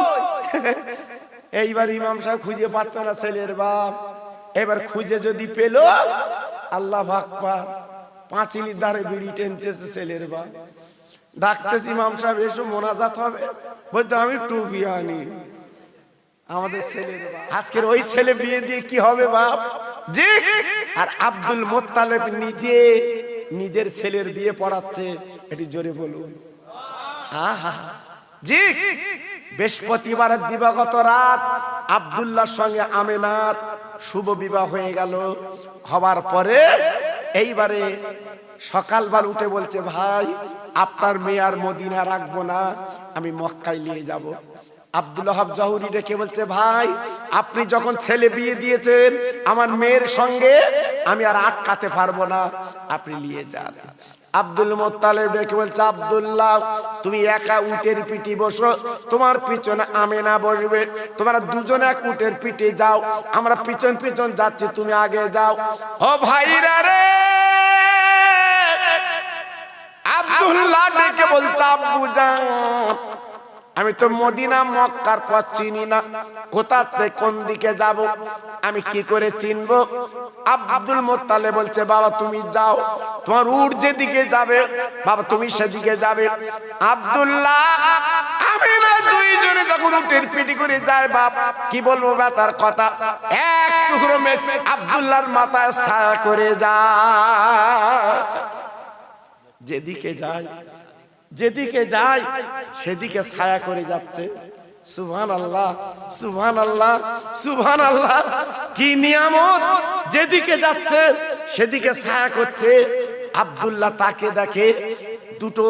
এইবার ইমাম সাহেব খুঁজে পাচ্ছে না ছেলের বাপ। এবার খুঁজে যদি পেল, আল্লাহ আকবার, পাঁচিলির ধারে বিড়ি টেনতেছে ছেলের বাপ। ডাকতেছে, ইমাম সাহেব এসো, মোনাজাত হবে। বলতে আমি টুপি আনি। আমাদের ছেলের বাপ, আজকের ওই ছেলে বিয়ে দিয়ে কি হবে বাপ? জি। আর আব্দুল মুত্তালিব নিজে নিজের ছেলের বিয়ে পড়াচ্ছে। এটি জোরে বলুন। আহা, জি। বৃহস্পতিবারের দিবাগত রাত আব্দুল্লাহর সঙ্গে আমিনার শুভ বিবাহ হয়ে গেল। হবার পরে এইবারে সকালবেলা উঠে বলছে, ভাই আপনার মেয়ে আর মদিনা রাখবো না, আমি মক্কায় নিয়ে যাব। আব্দুল ওহাব জহুরি ডেকে বলছে, ভাই আপনি যখন ছেলে বিয়ে দিয়েছেন আমার মেয়ের সঙ্গে, আমি আর আটকাতে পারবো না, আপনি নিয়ে যান। আব্দুল মুত্তালিব ডেকে বলছে, আব্দুল্লাহ তুমি একা উটের পিঠে বসো, তোমার পিছনে আমিনা বসবে, তোমরা দুজনে এক উটের পিঠে যাও, আমরা পিছন পিছন যাচ্ছি, তুমি আগে যাও। ও ভাইরা রে, আব্দুল্লাহ ডেকে বলছে, আব্বু জান আমি তো মদিনা মক্কার পথ চিনি না, কোথা থেকে কোন দিকে যাব, আমি কি করে চিনবো? আব্দুল মুত্তালিব বলছে, বাবা তুমি যাও, তোমার উট যেদিকে যাবে বাবা তুমি সেদিকে যাবে। আব্দুল্লাহ আমিনা দুইজনে যখন উটের পিঠে করে যায়, বাপ কি বলবো ব্যথার কথা, এক টুকরো মেঘ আব্দুল্লাহর মাথায় ছায়া করে যায়। যেদিকে যায় যেদিকে যায় সেদিকে ছায়া করে যাচ্ছে। সুবহানাল্লাহ, সুবহানাল্লাহ, সুবহানাল্লাহ, কি নিয়ামত! যেদিকে যাচ্ছে সেদিকে ছায়া করছে। আব্দুল্লাহ তাকে দেখে দুটো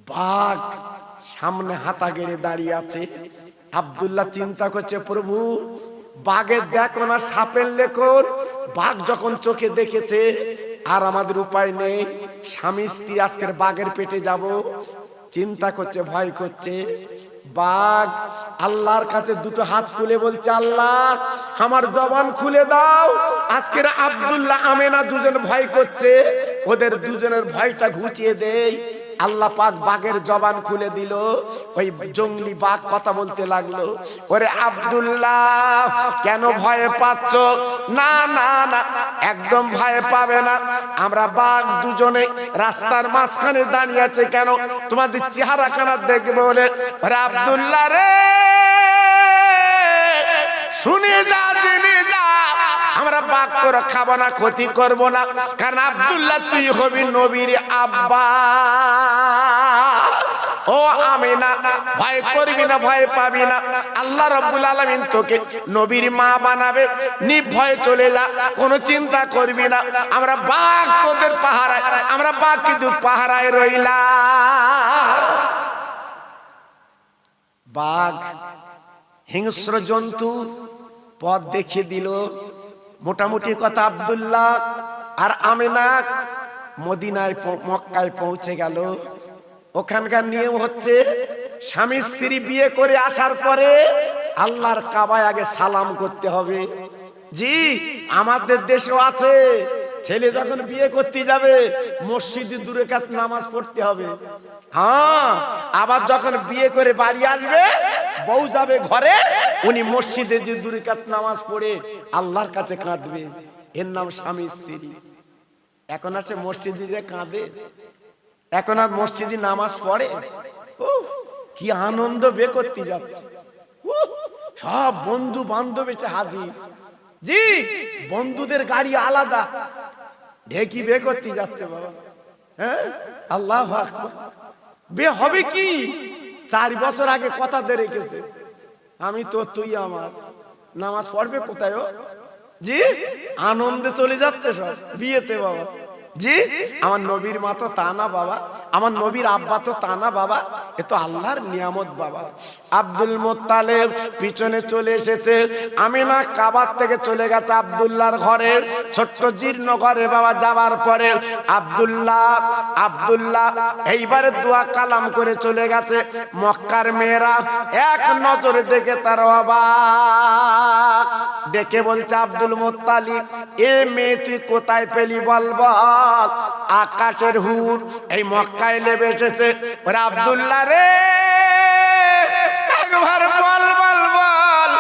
বাঘ সামনে হাতা গেড়ে দাঁড়িয়ে আছে। আব্দুল্লাহ চিন্তা করছে, প্রভু বাঘের দেখো না সাপের লেখন, বাঘ যখন চোখে দেখেছে আর আমাদের উপায় নেই, স্বামী স্ত্রী আজকের বাঘের পেটে যাব। চিন্তা করছে, ভয় করছে। বাঘ আল্লাহর কাছে দুটো হাত তুলে বলছে, আল্লাহ আমার জবান খুলে দাও। আজকের আব্দুল্লাহ আমেনা দুজন ভয় করছে, ওদের দুজনের ভয়টা ঘুচিয়ে দেই। আল্লাহ পাক বাঘের জবান খুলে দিল। ওই জঙ্গলি বাঘ কথা বলতে লাগলো, ওরে আব্দুল্লাহ কেন ভয় পাচ্ছ? না না না, একদম ভয় পাবে না। আমরা বাঘ দুজনে রাস্তার মাঝখানে দাঁড়িয়ে আছে, কেন তোমাদের চেহারা কানা দেখবে বলে। ওরে আব্দুল্লাহ রে, শুনে যা, জেনে যা, আমরা বাঘ তোর খাবো না, ক্ষতি করব না, কারণ আব্দুল্লাহ তুই হবি নবীর আব্বা। ও আমিনা, ভয় করবি না, ভয় পাবি না, আল্লাহ রাব্বুল আলামিন তোকে নবীর মা বানাবে, নির্ভয়ে চলে যা, কোনো চিন্তা করবি না। আমরা বাঘ তোদের পাহারায়, আমরা বাঘ কিন্তু পাহারায় রইলাম। বাঘ হিংস্র জন্তু পথ দেখিয়ে দিল। মোটামুটি কথা, আব্দুল্লাহ আর আমিনা মদিনায় মক্কায় পৌঁছে গেল। ওখানকার নিয়ম হচ্ছে, স্বামী স্ত্রী বিয়ে করে আসার পরে আল্লাহর কাবায় আগে সালাম করতে হবে। জি, আমাদের দেশেও আছে, ছেলে যখন বিয়ে করতে যাবে মসজিদে 2 রাকাত নামাজ পড়তে হবে। হ্যাঁ, আবার যখন বিয়ে করে বাড়ি আসবে, বউ যাবে ঘরে, উনি মসজিদে যে 2 রাকাত নামাজ পড়ে আল্লাহর কাছে কাঁদবে। এর নাম স্বামী স্ত্রী। এখন আছে মসজিদে যে কাঁদে, এখন আর মসজিদে নামাজ পড়ে। কি আনন্দ বে করতে যাচ্ছে, সব বন্ধু বান্ধব এসে হাজির। জি, বন্ধুদের গাড়ি আলাদা, ঢেকি বে করতে যাচ্ছে বাবা। হ্যাঁ, আল্লাহু আকবার। বে হবে কি, 4 বছর আগে কথা দিয়ে রেখেছে, আমি তো তুই আমার। নামাজ পড়বে কোথায়? জি, আনন্দে চলে যাচ্ছে সব বিয়েতে বাবা। জি, আমার নবীর মা তো তা না বাবা, আমার নবীর আব্বা তো তা না বাবা, এ তো আল্লাহর নিয়ামত বাবা। আব্দুল মুত্তালিব পিছনে চলে এসেছে, আমিনা কাবার থেকে চলে গেছে আব্দুল্লাহর ঘরে, ছোট্ট জীর্ণ ঘরে বাবা। যাবার পরে আব্দুল্লাহ এইবারে দোয়া কালাম করে চলে গেছে। মক্কার মেয়েরা এক নজরে দেখে তার অবাক, দেখে বলছে, আব্দুল মুত্তালিব এ মেয়ে তুই কোথায় পেলি বল বল। আকাশের হুর এই মক্কায় নেমে এসেছে। ওরে আব্দুল্লাহ রে, একবার বল বল বল,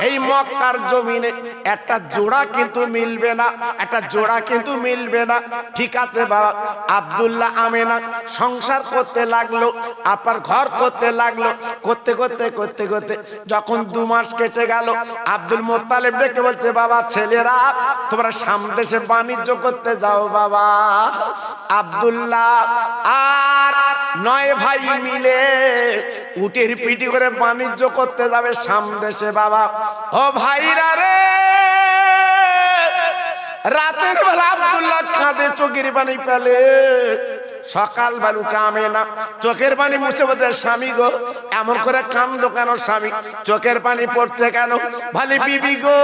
এই মক্কার জমিনে একটা জোড়া কিন্তু মিলবে না, একটা জোড়া কিন্তু মিলবে না। ঠিক আছে বাবা। আব্দুল্লাহ আমিনা সংসার করতে লাগলো, আপনার ঘর করতে লাগলো। করতে করতে করতে করতে যখন 2 মাস কেটে গেল, আব্দুল মুত্তালিব ডেকে বলছে, বাবা ছেলেরা তোমরা সামদেশে বাণিজ্য করতে যাও বাবা। আব্দুল্লাহ আর 9 ভাই মিলে উটের পিটি করে বাণিজ্য করতে যাবে সামদেশে বাবা। ও ভাইরা রে, রাতের বেলা আব্দুল্লাহ কাঁদে, চোখের পানি ফেলে। সকাল বেলা আমিনা চোখের পানি মুছে বলছে, স্বামী গো এমন করে কান্দো কেন স্বামী, চোখের পানি পড়ছে কেন? ভালি বিবি গো,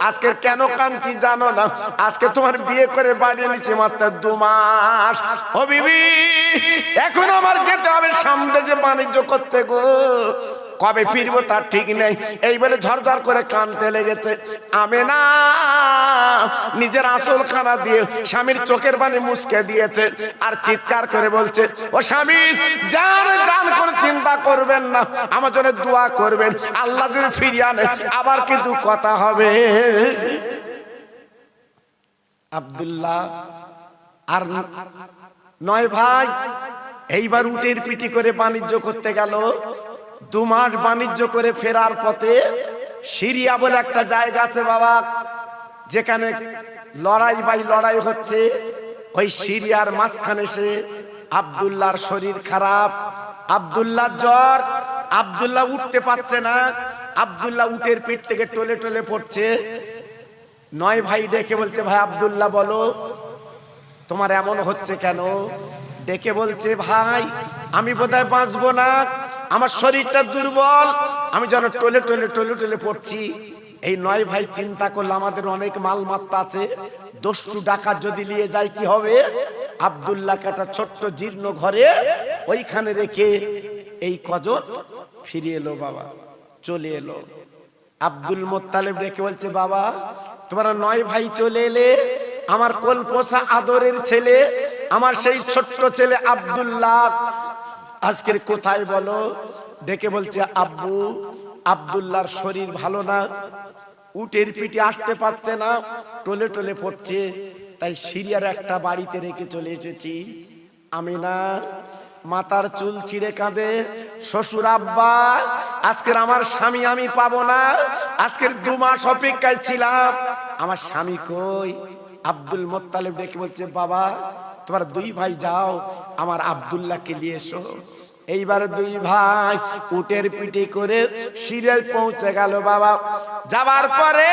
আজকে কেন কাঁদছি জানো না? আজকে তোমার বিয়ে করে বাড়ি নিচে মাত্র 2 মাস। ও বিবি, এখন আমার যেতে হবে সামদেশে বাণিজ্য করতে গো, কবে ফিরবো তার ঠিক নেই। এই বলে ঝরঝর করে কাঁদতে লেগেছে। আমিনা নিজের আসল খানা দিয়ে স্বামীর চোখের পানি মুছকে দিয়েছে, আর চিৎকার করে বলছে, ও স্বামী জান জান করে চিন্তা করবেন না, আমার জন্য দোয়া করবেন, আল্লাহ যদি ফিরিয়ে আনে আবার কিন্তু কথা হবে। আব্দুল্লাহ আর 9 ভাই এইবার উটের পিটি করে বাণিজ্য করতে গেল। 2 মাস বাণিজ্য করে ফেরার পথে সিরিয়া বলে একটা জায়গা আছে বাবা, যেখানে লড়াই হচ্ছে। ওই সিরিয়ার মাঝখানে সে আব্দুল্লাহর শরীর খারাপ, আব্দুল্লাহ জ্বর, আব্দুল্লাহ উঠতে পারছে না, আব্দুল্লাহ উটের পিঠ থেকে টলে টলে পড়ছে। 9 ভাই দেখে বলছে, ভাই আব্দুল্লাহ বলো তোমার এমন হচ্ছে কেন? ডেকে বলছে, ভাই আমি বোধহয় বাঁচবো না, আমার শরীরটা দুর্বল, আমি যেন টলে টলে টলে টলে পড়ছি। এই 9 ভাই চিন্তা করলো আমাদের অনেক মালমাত্তা আছে, দস্যু ডাকাত যদি নিয়ে যায় কি হবে। আব্দুল্লাহকে একটা ছোট্ট জীর্ণ ঘরে ওইখানে রেখে এই কজন ফিরে এলো। বাবা চলে এলো, আব্দুল মোত্তালেব রেখে বলছে, বাবা তোমরা 9 ভাই চলে এলে, আমার কোলপোষা আদরের ছেলে, আমার সেই ছোট্ট ছেলে আব্দুল্লাহ আজকের কোথায় বলো। ডেকে বলছে, আব্বু আব্দুল্লাহর শরীর ভালো না, উটের পিঠে আসতে পারছে না, টলে টলে পড়ছে, তাই সিরিয়ার একটা বাড়িতে রেখে চলে এসেছি। আমিনা মাথার চুল ছিঁড়ে কাঁদে, শ্বশুর আব্বা আজকের আমার স্বামী আমি পাবো না, আজকের 2 মাস অপেক্ষায় ছিলাম, আমার স্বামী কই। আব্দুল মোত্তালেব ডেকে বলছে, বাবা তোমার 2 ভাই যাও, আমার আব্দুল্লাহকে নিয়ে এসো। এইবার 2 ভাই উটের পিঠে করে সিরিয়ায় পৌঁছে গেল। বাবা যাবার পরে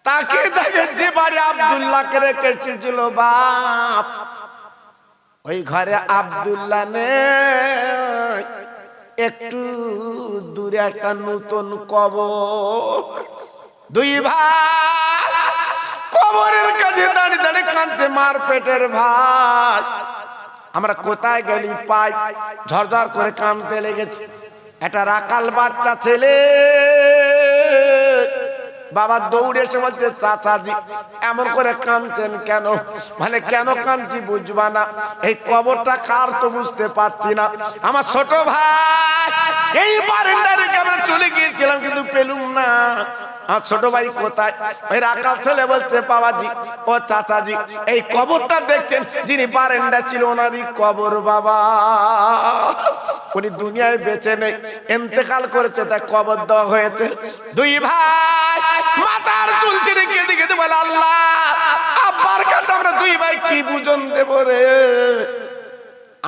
তাকে দেখে যে বাড়ি আব্দুল্লাহকে রেখে এসেছিল বাপ, ওই ঘরে আব্দুল্লাহ নেই, একটু দূরে একটা নতুন কবর। 2 ভাই কবরের কাছে দাঁড়িয়ে দাঁড়িয়ে কাঁদছে, মার পেটের ভাই আমরা কোথায় গেলি পাই, ঝরঝর করে কাঁদতে লেগেছে। একটা রাকাল বাচ্চা ছেলে বাবা দৌড়ে এসে বলছে, চাচাজি এমন করে কাঁদছেন কেন? মানে কেন কাঁদছি বুঝবা না, এই কবরটা কার তো বুঝতে পারছি না। আমার ছোট ভাই এই বারান্দায় রেখে আমরা চলে গিয়েছিলাম কিন্তু পেলুম না। আর ছোট ভাই কোথায়? ওই রাকাল ছেলে বলছে, বাবাজি ও চাচাজি এই কবরটা দেখছেন, যিনি বারান্দা ছিল ওনারই কবর বাবা, উনি দুনিয়ায় বেঁচে নেই, ইন্তেকাল করেছে, তাই কবর দেওয়া হয়েছে। 2 ভাই মাথার চুল ছিঁড়ে কেঁদে কেঁদে বলে, আল্লাহ আব্বার কাছে আমরা 2 ভাই কি বুঝন দেব রে,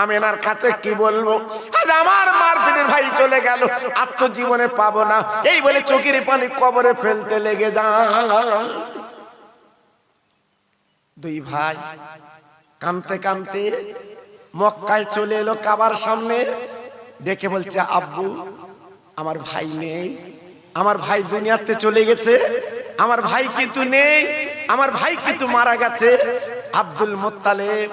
আমিনার কাছে কি বলবো, আজ আমার মার পেটের ভাই চলে গেল, আত্মজীবনে পাবো না, এই বলে চোখের পানি কবরে ফেলতে লেগে যান। 2 ভাই কাঁদতে কাঁদতে মক্কায় চলে এলো কাবার সামনে, দেখে বলছে, আব্বু আমার ভাই নেই, আমার ভাই দুনিয়াতে চলে গেছে, আমার ভাই কিন্তু নেই, আমার ভাই কিন্তু মারা গেছে। আব্দুল মোত্তালেব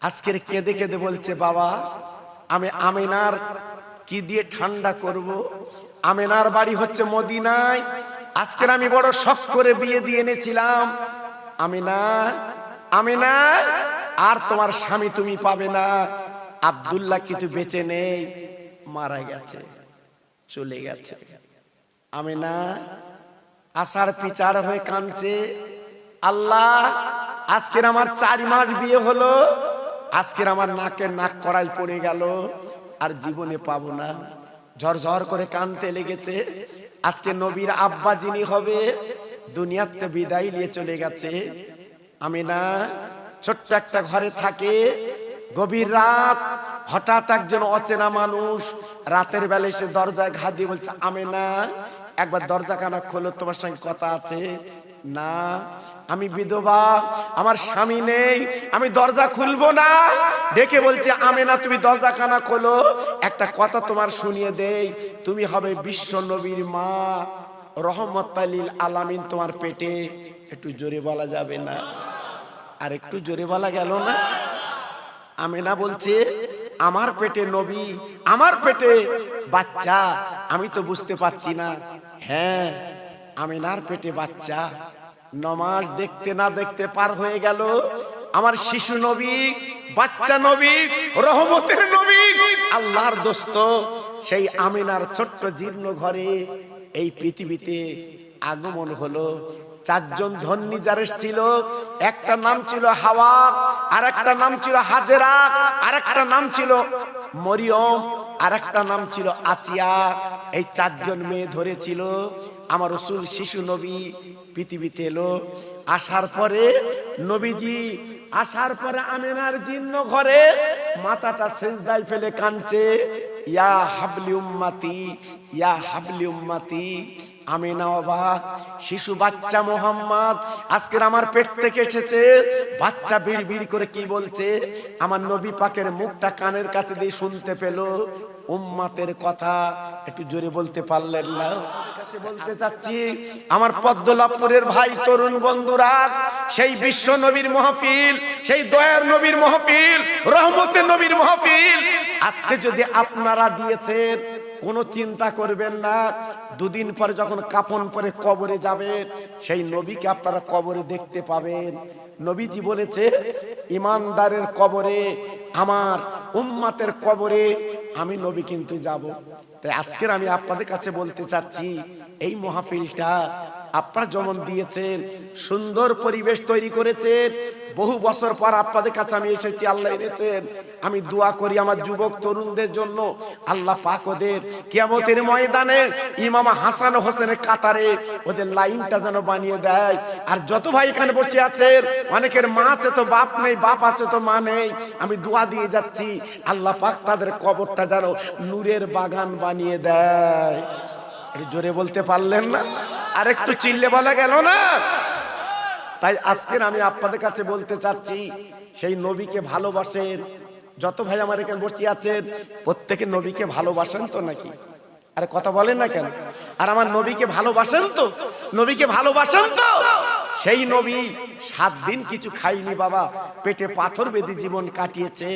আজকের কেঁদে কেঁদে বলছে, বাবা আমি আমিনার কি দিয়ে ঠান্ডা করব, আমিনার বাড়ি হচ্ছে মদিনায়, আজকের আমি বড় শখ করে বিয়ে দিয়ে এনেছিলাম, আমিনা আমিনা আর তোমার স্বামী তুমি পাবে না, আব্দুল্লাহ কিন্তু বেঁচে নেই, মারা গেছে, চলে গেছে। আমিনা আষাঢ় পিচার হয়ে কাঁদছে, আল্লাহ আজকের আমার 4 মাস বিয়ে হলো, আজকের আমার নাকে নাক কড়াই পড়ে গেল, আর জীবনে পাবো না, ঝরঝর করে কাঁদতে লেগেছে। আজকে নবীর আব্বা যিনি হবে দুনিয়াতে বিদায় নিয়ে চলে গেছে। আমিনা ছোট্ট একটা ঘরে থাকে, গভীর রাত, হঠাৎ একজন অচেনা মানুষ রাতের বেলা এসে দরজায় ঘা দিয়ে বলছে, আমিনা একবার দরজাখানা খোলো, তোমার সঙ্গে কথা আছে। না আমি বিধবা, আমার স্বামী নেই, আমি দরজা খুলবো না। ডেকে বলছে, আমিনা তুমি দরজাখানা খোলো, একটা কথা তোমার শুনিয়ে দেই, তুমি হবে বিশ্ব নবীর মা, রহমতুল লিল আলামিন তোমার পেটে। একটু জোরে বলা যাবে না? আর একটু জোরে বলা গেল না? আমিনা বলছে, আমার পেটে নবী, আমার পেটে বাচ্চা, আমি তো বুঝতে পারছি না। হ্যাঁ আমিনার পেটে বাচ্চা। 9 মাস দেখতে না দেখতে পার হয়ে গেল, আমার শিশু নবী, বাচ্চা নবী, রহমতের নবী, আল্লাহর দোস্ত সেই আমিনার ছোট্ট জীর্ণ ঘরে এই পৃথিবীতে আগমন হলো। 4 জন ধন্যী যারা ছিল, একটা নাম ছিল হাওয়া, আর একটা নাম ছিল হাজেরা, আর একটা নাম ছিল মরিয়ম, আর একটা নাম ছিল আচিয়া। এই 4 জন মেয়ে ধরেছিল। আমার রাসূল শিশু নবী পৃথিবীতে এলো। আসার পরে নবীজি আসার পরে আমিনার জীর্ণ ঘরে মাথাটা সিজদায় ফেলে কাঁদছে, ইয়া হাবলি উম্মতি, ইয়া হাবলি উম্মতি, আমিনা অবাক, শিশু বাচ্চা মোহাম্মদ আজকের আমার পেট থেকে এসেছে। বাচ্চা বিড়বিড় করে কি বলছে, আমার নবী পাকের মুখটা কানের কাছে দিয়ে শুনতে পেল উম্মতের কথা। একটু জোরে বলতে পারলেন না? কাছে বলতে চাচ্ছি আমার পদ্মলাভপুরের ভাই তরুণ বন্ধুরা, সেই বিশ্ব নবীর মাহফিল, সেই দয়ার নবীর মাহফিল, রহমতের নবীর মাহফিল আজকে যদি আপনারা দিয়েছেন, কোনো চিন্তা করবেন না। দুদিন পরে যখন কাফন পরে কবরে যাবেন, সেই নবীকে আপনারা কবরে দেখতে পাবেন। নবীজি বলেছে, ইমানদারের কবরে, আমার উম্মতের কবরে আমি নবী কিন্তু যাব। তাই আজকের আমি আপনাদের কাছে বলতে চাচ্ছি, এই মাহফিলটা আপনারা যেমন দিয়েছেন, সুন্দর পরিবেশ তৈরি করেছেন, বহু বছর পর আপনাদের কাছে আমি এসেছি, আল্লাহ এনেছেন। আমি দোয়া করি আমার যুবক তরুণদের জন্য, আল্লাহ পাক ওদের কিয়ামতের ময়দানে ইমাম হাসান হোসেনের কাতারে ওদের লাইনটা যেন বানিয়ে দেয়। আর যত ভাই এখানে বসে আছেন, অনেকের মা আছে তো বাপ নেই, বাপ আছে তো মা নেই, আমি দোয়া দিয়ে যাচ্ছি আল্লাহ পাক তাদের কবরটা যেন নূরের বাগান বানিয়ে দেয়। জোরে বলতে পারলেন না? আর একটু চিল্লে বলা গেল না? তাই আজকের আমি আপনাদের কাছে বলতে চাচ্ছি, সেই নবীকে ভালোবাসেন। যত ভাই আমার এখানে বসে আছেন, প্রত্যেকে নবীকে ভালোবাসেন তো নাকি? আরে কথা বলেন না কেন? আর আমার নবীকে ভালোবাসেন তো? নবীকে ভালোবাসেন তো? সেই নবী 7 দিন কিছু খাইনি বাবা, পেটে পাথর বেঁধে জীবন কাটিয়েছে।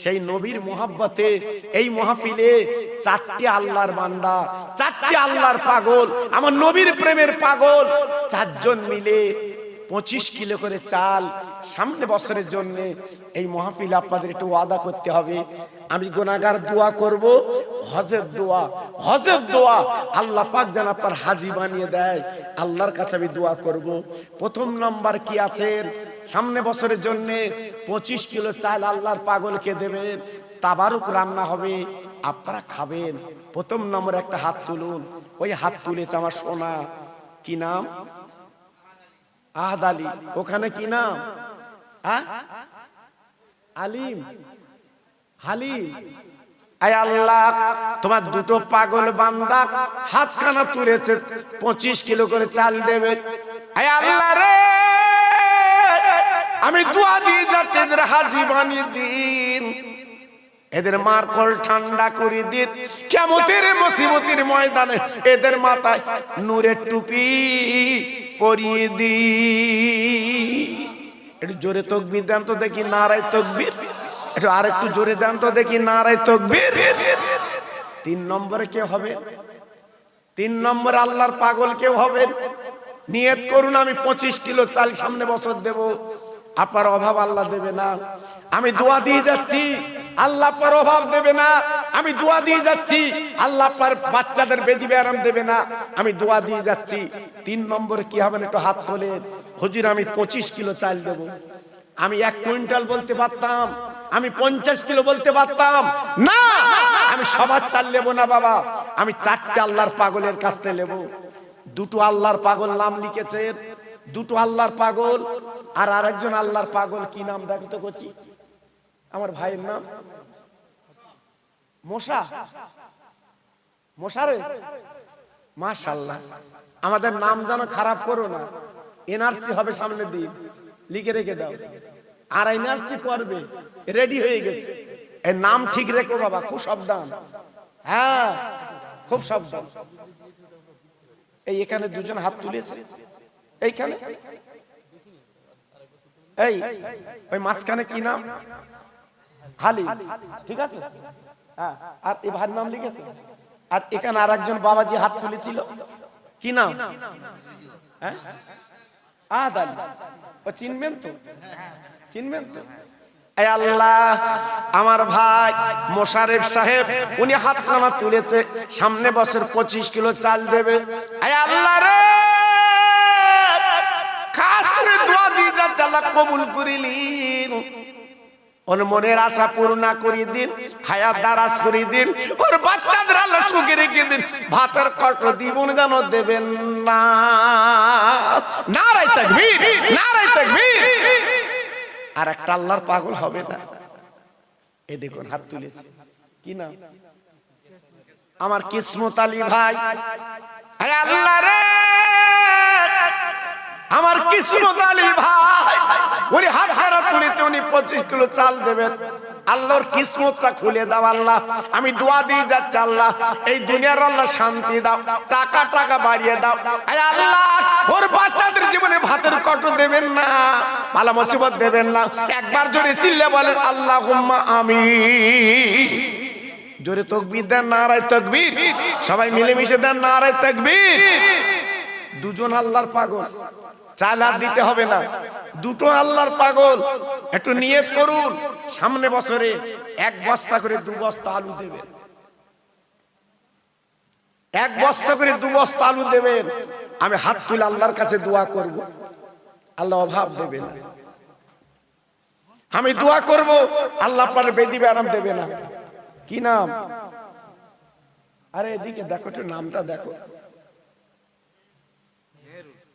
সেই নবীর মোহাব্বতে এই মাহফিলে 4টি আল্লাহর বান্দা, 4টি আল্লাহর পাগল, আমার নবীর প্রেমের পাগল, 4 জন মিলে 25 কিলো করে চাল সামনে বছরের জন্য এই মাহফিলে আপনাদের একটু ওয়াদা করতে হবে। আমি গুনাহগার দোয়া করব, হজের দোয়া, হজের দোয়া আল্লাহ পাক যেন আপনার হাজি বানিয়ে দেয়, আল্লাহর কাছে আমি দোয়া করব। প্রথম নাম্বার কি আছেন, সামনে বছরের জন্য 25 কিলো চাল আল্লাহর পাগলকে দেবেন, তাবারুক রান্না হবে, আপনারা খাবেন। প্রথম নম্বরে একটা হাত তুলুন। ওই হাত তুলেছে আমার সোনা, কি নাম? আহাদ আলী। ওখানে কি নাম? আলিম, হালিম। আয় আল্লাহ, তোমার দুটো পাগল বান্দা হাতখানা তুলেছে, 25 কিলো করে চাল দেবে। আয় আল্লাহ রে, আমি দোয়া দিয়ে যাচ্ছি, এদের হাজি বানিয়ে দিন, এদের মার কল ঠান্ডা করে দিন। কিয়ামতের মুসিবতের ময়দানে এদের মাথায় নূরের টুপি পরিয়ে দিন। একটু জোরে তাকবীর দেন তো দেখি, নারায়ে তাকবীর। একটু আরেকটু জোরে দেন তো দেখি, নারায়ে তাকবীর। 3 নম্বরে কে হবে? 3 নম্বরে আল্লাহর পাগল কেউ হবে। নিয়ত করুন, আমি 25 কিলো চাল সামনে বছর দেব, আপনার অভাব আল্লাহ দেবে না। আমি দোয়া দিয়ে যাচ্ছি, আল্লাহ আপনার অভাব দেবে না। আমি দোয়া দিয়ে যাচ্ছি, আল্লাহ আপনার বাচ্চাদের বেদি ব্যারাম দেবে না। আমি দোয়া দিয়ে যাচ্ছি। 3 নম্বরে কি হবে? একটু হাত তোলেন। হুজুর আমি 25 কিলো চাল দেব। আমি 1 কুইন্টাল বলতে পারতাম, আমি 50 কিলো বলতে পারতাম না, আমি সবার চাল নেব না বাবা, আমি 4টে আল্লাহর পাগলের কাছ থেকে নেব। 2টো আল্লাহর পাগল নাম লিখেছেন, 2টো আল্লাহর পাগল। আর আরেকজন আল্লাহর পাগল কি নাম দেখো তো কচি? আমার ভাইয়ের নাম মোশা। মোশারে মাশাআল্লাহ। আমাদের নাম যেন খারাপ করো না, এনআরসি হবে সামনের দিন, লিখে রেখে দাও। আর এনআরসি করবে, রেডি হয়ে গেছে। এই নাম ঠিক রেখো বাবা, খুব সাবধান। হ্যাঁ, খুব সাবধান। এই এখানে 2জন হাত তুলেছে, এইখানে, এই ওই মাঝখানে কি নাম? হালি, ঠিক আছে। হ্যাঁ, আর এই ভাইয়ের নাম লিখেছে। আর এখানে আরেকজন বাবাজি হাত তুলেছিল, কি নাম? হ্যাঁ, আহাদ আলী। ও চিনবেন তো? চিনবেন তো? আয় আল্লাহ, আমার ভাই মোশারেফ সাহেব উনি হাতখানা তুলেছে, সামনে বছর 25 কিলো চাল দেবে। আয় আল্লাহ রে, খাস করে দোয়া দিয়ে যাচ্ছে, আল্লাহ কবুল করিলেন। ওর মনের আশা পূর্ণ করে দিন, হায়াত দারাজ করে দিন, ওর বাচ্চাদের আল্লাহ সুখে রেখে দিন, ভাতের কষ্ট জীবন যেন দেবেন না। নারায়ে তাকবীর, নারায়ে তাকবীর। আর একটা আল্লাহর পাগল হবে না। এই দেখুন হাত তুলেছে, কি নাম? আমার কিসমত আলী ভাই, আয় আল্লাহ রে, আমার কিসমত আলী ভাই উনি হাত খারাপ তুলেছে, উনি 25 কিলো চাল দেবেন। আল্লাহর কিসমতটা খুলে দাও আল্লাহ, আমি দোয়া দিয়ে যাচ্ছি আল্লাহ, এই দুনিয়ার আল্লাহ শান্তি দাও, টাকা টাকা বাড়িয়ে দাও। আয় আল্লাহ, ওর বাচ্চাদের জীবনে ভাতের কষ্ট দেবেন না, বালা মুসিবত দেবেন না। একবার জোরে চিল্লে বলেন আল্লাহুম্মা আমিন। জোরে তাকবীর দেন, নারায়ে তাকবীর। সবাই মিলেমিশে দেন নারায়ে তাকবীর। দুজন আল্লাহর পাগল, চাল আর দিতে হবে না, দুটো আল্লাহর পাগল। একটু নিয়ত করুন, সামনে বছরে 1 বস্তা করে 2 বস্তা আলু দেবেন, 1 বস্তা করে 2 বস্তা আলু দেবেন। আমি হাত তুলে আল্লাহর কাছে দোয়া করব, আল্লাহ অভাব দেবে না। আমি দোয়া করব, আল্লাহ পারে বেদি আরাম দেবে না। কি নাম? আরে এদিকে দেখো তো, নামটা দেখো।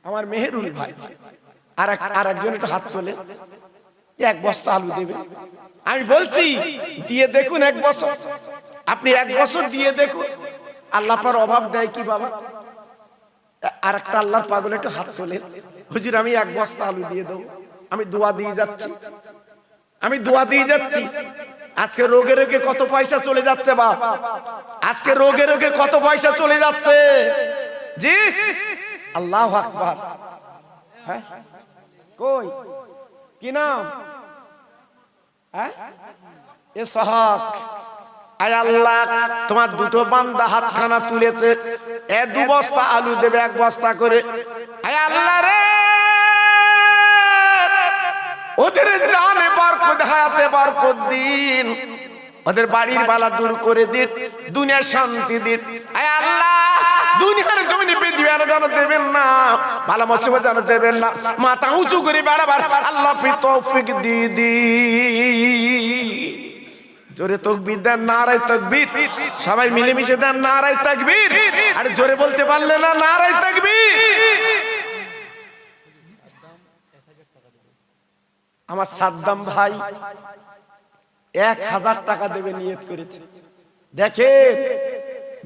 আমার মেহেরুল ভাই। আর একজন একটু হাত তোলে, 1 বস্তা আলু দেবে। আমি বলছি দিয়ে দেখুন, 1 বছর আপনি 1 বছর দিয়ে দেখুন, আল্লাহ পার অভাব দেয় কি বাবা? আর একটা আল্লাহর পাগল একটু হাত তোলে, হুজুর আমি 1 বস্তা আলু দিয়ে দেবো। আমি দোয়া দিয়ে যাচ্ছি, আমি দোয়া দিয়ে যাচ্ছি। আজকে রোগে রোগে কত পয়সা চলে যাচ্ছে বাপ, আজকে রোগে রোগে কত পয়সা চলে যাচ্ছে। জি আল্লাহু আকবার। হ্যাঁ কই কি নাম? হ্যাঁ এ সহক। আয় আল্লাহ, তোমার দুটো বান্দা হাতখানা তুলেছে, 2 বস্তা আলু দেবে 1 বস্তা করে। আয় আল্লাহ রে, ওদের জানে বরকত, হায়াতে বরকত দিন, ওদের বাড়ির বালা দূর করে দিন, দুনিয়ার শান্তি দিন। আয় আল্লাহ, দুনিয়ার জমিনে পৃথিবীর যেন দেবেন না, ভালো মুসিবত যেন দেবেন না। মাথা উঁচু করে বারবার আল্লাহ তৌফিক দি। জোরে তাকবীর দেন, নারায়ে তাকবীর। সবাই মিলেমিশে দেন নারায়ে তাকবীর। আর জোরে বলতে পারলে না নারায়ে তাকবীর। আমার সাদ্দাম ভাই 1000 টাকা দেবে নিয়ত করেছে। দেখেন,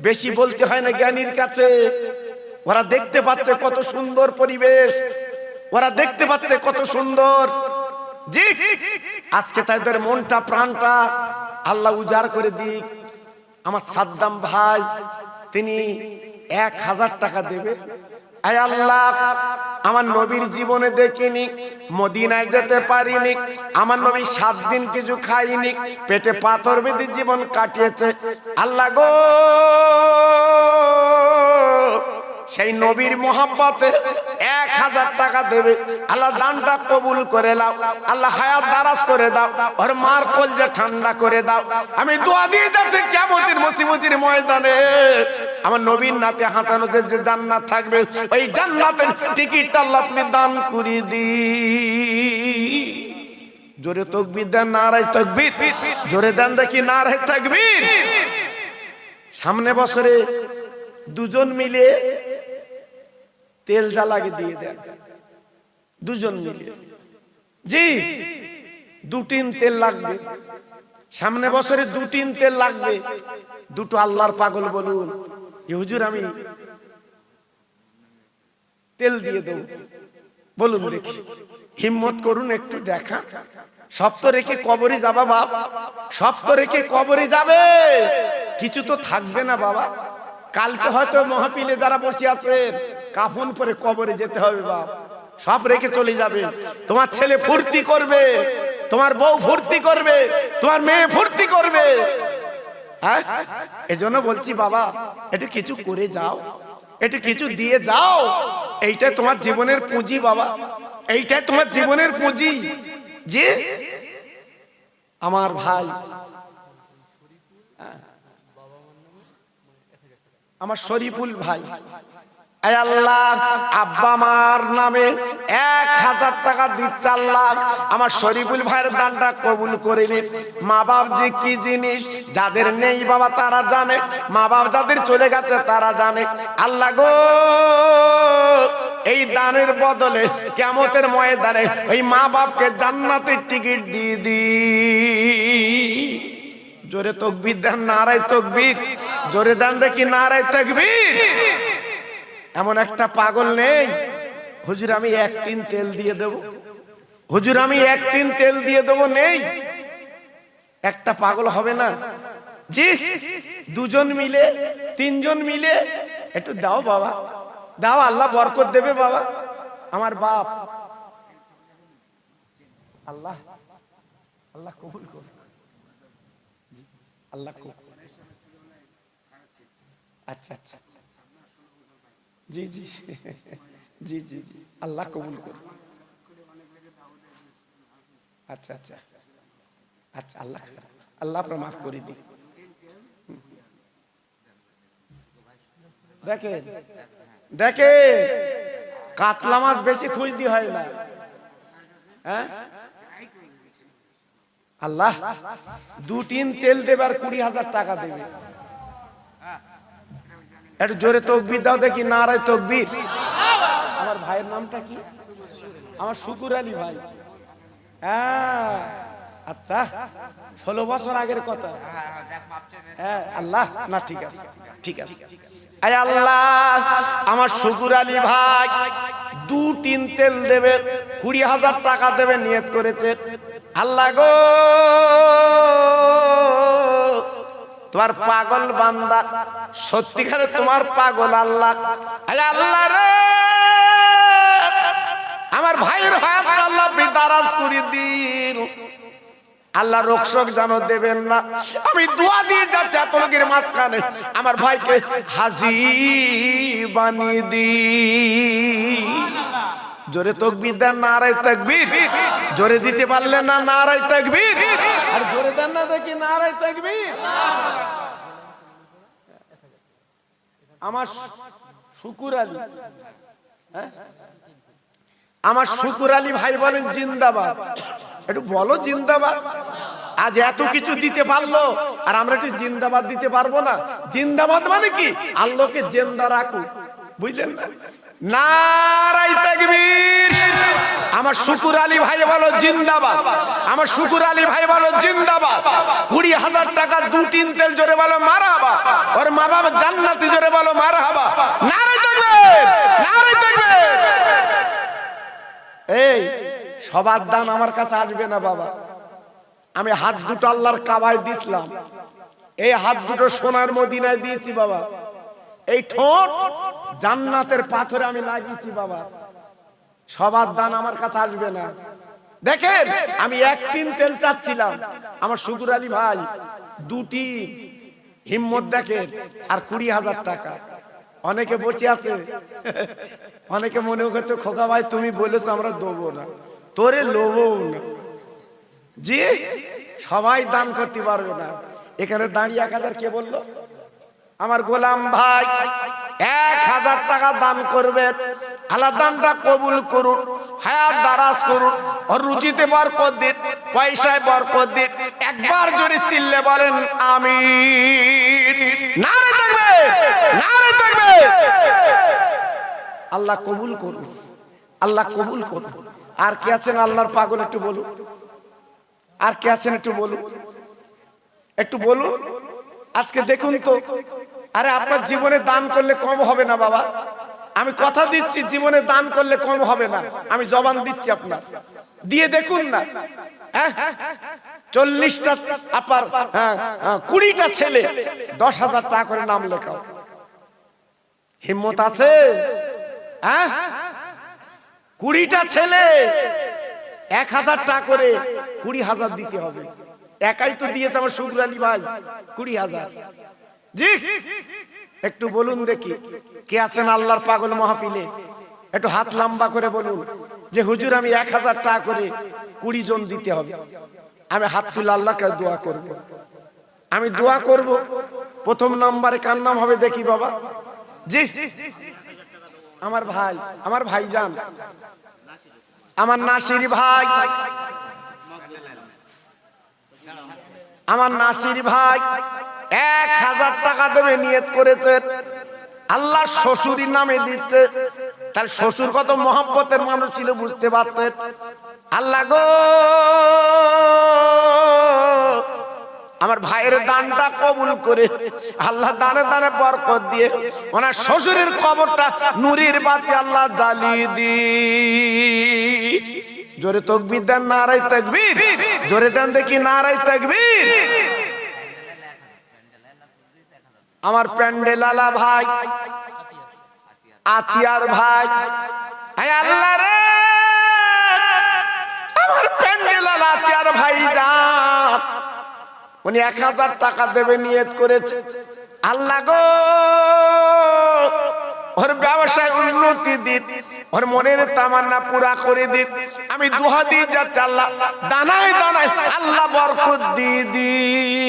বেশি বলতে হয় না জ্ঞানীর কাছে। ওরা দেখতে পাচ্ছে কত সুন্দর পরিবেশ, ওরা দেখতে পাচ্ছে কত সুন্দর। জি আজকে তাদের মনটা প্রাণটা আল্লাহ উজাড় করে দিক। আমার সাদ্দাম ভাই তিনি 1000 টাকা দেবে। আয় আল্লাহ, আমার নবীর জীবনে দেখিনি, মদিনায় যেতে পারিনি, আমার নবী 7 দিন কিছু খাইনি, পেটে পাথর বেঁধে জীবন কাটিয়েছে। আল্লাহ গো, সেই নবীর মোহাব্বতে 1000 টাকা দেবে। আল্লাহ দানটা কবুল করে নাও, আল্লাহ হায়াত দারাজ করে দাও, ওর মার কলজা ঠান্ডা করে দাও। আমি দোয়া দিয়ে যাচ্ছি কিয়ামতের মুসিবতের ময়দানে আমার নবীর নাতে হাসানুদের যে জান্নাত থাকবে, ওই জান্নাতের টিকিটটা আল্লাহ আপনি দান করে দি। জোরে তাকবীর দেন, নারায়ে তাকবীর। জোরে দেন দেখি নারায়ে তাকবীর। সামনে বছরে দুজন মিলে তেল জ্বালাকে দিয়ে দেন, দুজন মিলে। জি 2 টিন তেল লাগবে, সামনে বছরে 2 টিন তেল লাগবে। দুটো আল্লাহর পাগল বলুন, হুজুর আমি তেল দিয়ে দেব, বলুন দেখি, হিম্মত করুন একটু দেখা। সব তো রেখে কবরে যাবা বাপ, সব তো রেখে কবরে যাবে, কিছু তো থাকবে না বাবা। কালকে হয়তো মহাপিলে যারা বসে আছেন কাফন পরে কবরে যেতে হবে বাপ, সব রেখে চলে যাবে। তোমার ছেলে ফুর্তি করবে, তোমার বউ ফুর্তি করবে, তোমার মেয়ে ফুর্তি করবে। হ্যাঁ এজন্য বলছি বাবা, একটু কিছু করে যাও, একটু কিছু দিয়ে যাও। এইটাই তোমার জীবনের পুঁজি বাবা, এইটাই তোমার জীবনের পুঁজি। যে আমার ভাই, আমার শরীফুল ভাই, আয় আল্লাহ আব্বা মার নামে 1000 টাকা দিচ্ছে আল্লাহ, আমার শরীফুল ভাইয়ের দানটা কবুল করে নিন। মা বাপ যে কি জিনিস, যাদের নেই বাবা তারা জানে, মা বাপ যাদের চলে গেছে তারা জানে। আল্লাহ গো, এই দানের বদলে কিয়ামতের ময়দানে ওই মা বাপকে জান্নাতের টিকিট দিয়ে দি। জোরে তাকবীর দেন, নারায়ে তাকবীর। জোরে দেন দেখি নারায়ে তাকবীর। এমন একটা পাগল নেই হুজুর আমি 1 টিন তেল দিয়ে দেব, হুজুর আমি 1 টিন তেল দিয়ে দেব, নেই। একটা পাগল হবে না? জি, 2 জন মিলে 3 জন মিলে একটু দাও বাবা, দাও, আল্লাহ বরকত দেবে বাবা। আমার বাপ, আল্লাহ আল্লাহ কবুল করুন, আল্লাহ কবুল। আচ্ছা আচ্ছা, জি জি জি জি জি, আল্লাহ কবুল করুন। আচ্ছা আচ্ছা আচ্ছা, আল্লাহ আল্লাহ আপনার মাফ করে দিন। দেখেন দেখেন, কাতলা মাছ বেশি খুঁজতে হয় না। হ্যাঁ, আল্লাহ 2 টিন তেল দেবে আর 20,000 টাকা দেবে। একটু জোরে তকবীর দাও দেখি, নারায়ে তকবীর। আমার ভাইয়ের নামটা কি? আমার শুকুর আলী ভাই। হ্যাঁ আচ্ছা, 16 বছর আগের কথা। হ্যাঁ আল্লাহ, না ঠিক আছে ঠিক আছে। আয় আল্লাহ, আমার শুকুর আলী ভাই 2 টিন তেল দেবে, 20,000 টাকা দেবে, নিয়ত করেছে। আল্লাহ গো, তোমার পাগল বান্দা, সত্যিকারে তোমার পাগল আল্লাহ। আয় আল্লাহ রে, আমার ভাইয়ের হাত আল্লাহ বিদারাজ করে দিন। আল্লাহ রোকশোক জানো দেবেন না। আমি দোয়া দিয়ে যাচ্ছি এত লোকের মাঝখানে, আমার ভাইকে হাজী বানিয়ে দিন। জোরে তাকবীর দেন, নারায়ে তাকবীর। জোরে দিতে পারলেন না, নারায়ে তাকবীর। আর জোরে দেন না দেখি, নারায়ে তাকবীর। আমার শুকুর আলী, আমার শুকুর আলী ভাই বলেন জিন্দাবাদ। একটু বলো জিন্দাবাদ। আজ এত কিছু দিতে পারলো আর আমরা একটু জিন্দাবাদ দিতে পারবো না? জিন্দাবাদ মানে কি? আল্লাহকে জিন্দা রাখুন, বুঝলেন না? নারায়ে তাকবীর। আমার শুকুর আলী ভাই বলো জিন্দাবাদ, আমার শুকুর আলী ভাই বলো জিন্দাবাদ। 20,000 টাকা 2 টিন তেল, জোরে বলো মারহাবা। ওর মা বাবা জান্নাতি, জোরে বলো মারহাবা। নারায়ে তাকবীর, নারায়ে তাকবীর। এই সবার দান আমার কাছে আসবে না বাবা। আমি হাত দুটো আল্লাহর কাবায় দিছিলাম, এই হাত দুটো সোনার মদিনায় দিয়েছি বাবা। এই ঠোঁট জান্নাতের পাথরে আমি লাগিয়েছি বাবা। সবার দান আমার কাছে আসবে না। দেখেন, আমি 1 টিন তেল চাচ্ছিলাম, আমার শুকুর আলী ভাই 2 টিন, হিম্মত দেখেন, আর 20,000 টাকা। অনেকে বসে আছে, অনেকে মনে করতে খোকা ভাই তুমি বলেছো আমরা দেবো না, তোরে লোভও না। জি, সবাই দান করতে পারবে না। এখানে দাঁড়িয়ে 1,000 কে বললো? আমার গোলাম ভাই 1,000 টাকা দান করবেন। আল্লাহ দানটা কবুল করুন, হায়াত দারাজ করুন, আর রুজিতে বরকত দিন, পয়সায় বরকত দিন। একবার জোরে চিল্লে বলেন আমিন। নারে তাকবীর, নারে তাকবীর। আল্লাহ কবুল করুন, আল্লাহ কবুল করুন। আর কে আছেন আল্লাহর পাগল একটু বলুন? আর কে আছেন একটু বলুন, একটু বলুন। আজকে দেখুন তো, আরে আপনার জীবনে দান করলে কম হবে না বাবা। আমি কথা দিচ্ছি, জীবনে দান করলে কম হবে না। আমি জবান দিচ্ছি, আপনার দিয়ে দেখুন না। 40টা আপার 20টা ছেলে 10,000 টাকা করে নাম লেখাও। হিম্মত আছে? 20টা ছেলে 1,000 টাকা করে 20,000 দিতে হবে। একাই তো দিয়েছে আমার শুকুর আলী ভাই 20,000। জি, একটু বলুন দেখি কে আছেন আল্লাহর পাগল মাহফিলে? একটু হাত লম্বা করে বলুন যে হুজুর আমি 1,000 টাকা করে 20 জন দিতে হবে। আমি হাত তুলে আল্লাহকে দোয়া করব। আমি দোয়া করব। প্রথম নম্বরে কার নাম হবে দেখি বাবা? জি, আমার ভাই, আমার ভাইজান, আমার নাসির ভাই, আমার নাসির ভাই 1,000 টাকা দেবে নিয়ত করেছে। আল্লাহ শ্বশুরি নামে দিচ্ছে, তার শ্বশুর কত মহব্বতের মানুষ ছিল বুঝতে পারতেন। আল্লাহ গো, আমার ভাইয়ের দানটা কবুল করে আল্লাহ দানে দানে বরকত দিয়ে ওনার শ্বশুরের কবরটা নূরের বাতি আল্লাহ জ্বালিয়ে দি। জোরে তাকবীর দেন, নারায়ে তাকবীর। জোরে দেন দেখি নারায়ে তাকবীর। আমার প্যান্ডেলালা ভাই, আতিয়ার ভাই, আয় আল্লাহ রে, আমার প্যান্ডেলালা আতিয়ার ভাই যা, উনি 1000 টাকা দেবে নিয়ত করেছে। আল্লাহ গো ওর ব্যবসায় উন্নতি দিন, ওর মনের তামান্না পুরা করে দিন। আমি দুহা দিয়ে যাচ্ছি আল্লাহ, দানায় দানায় আল্লাহ বরকত দিয়ে দিন।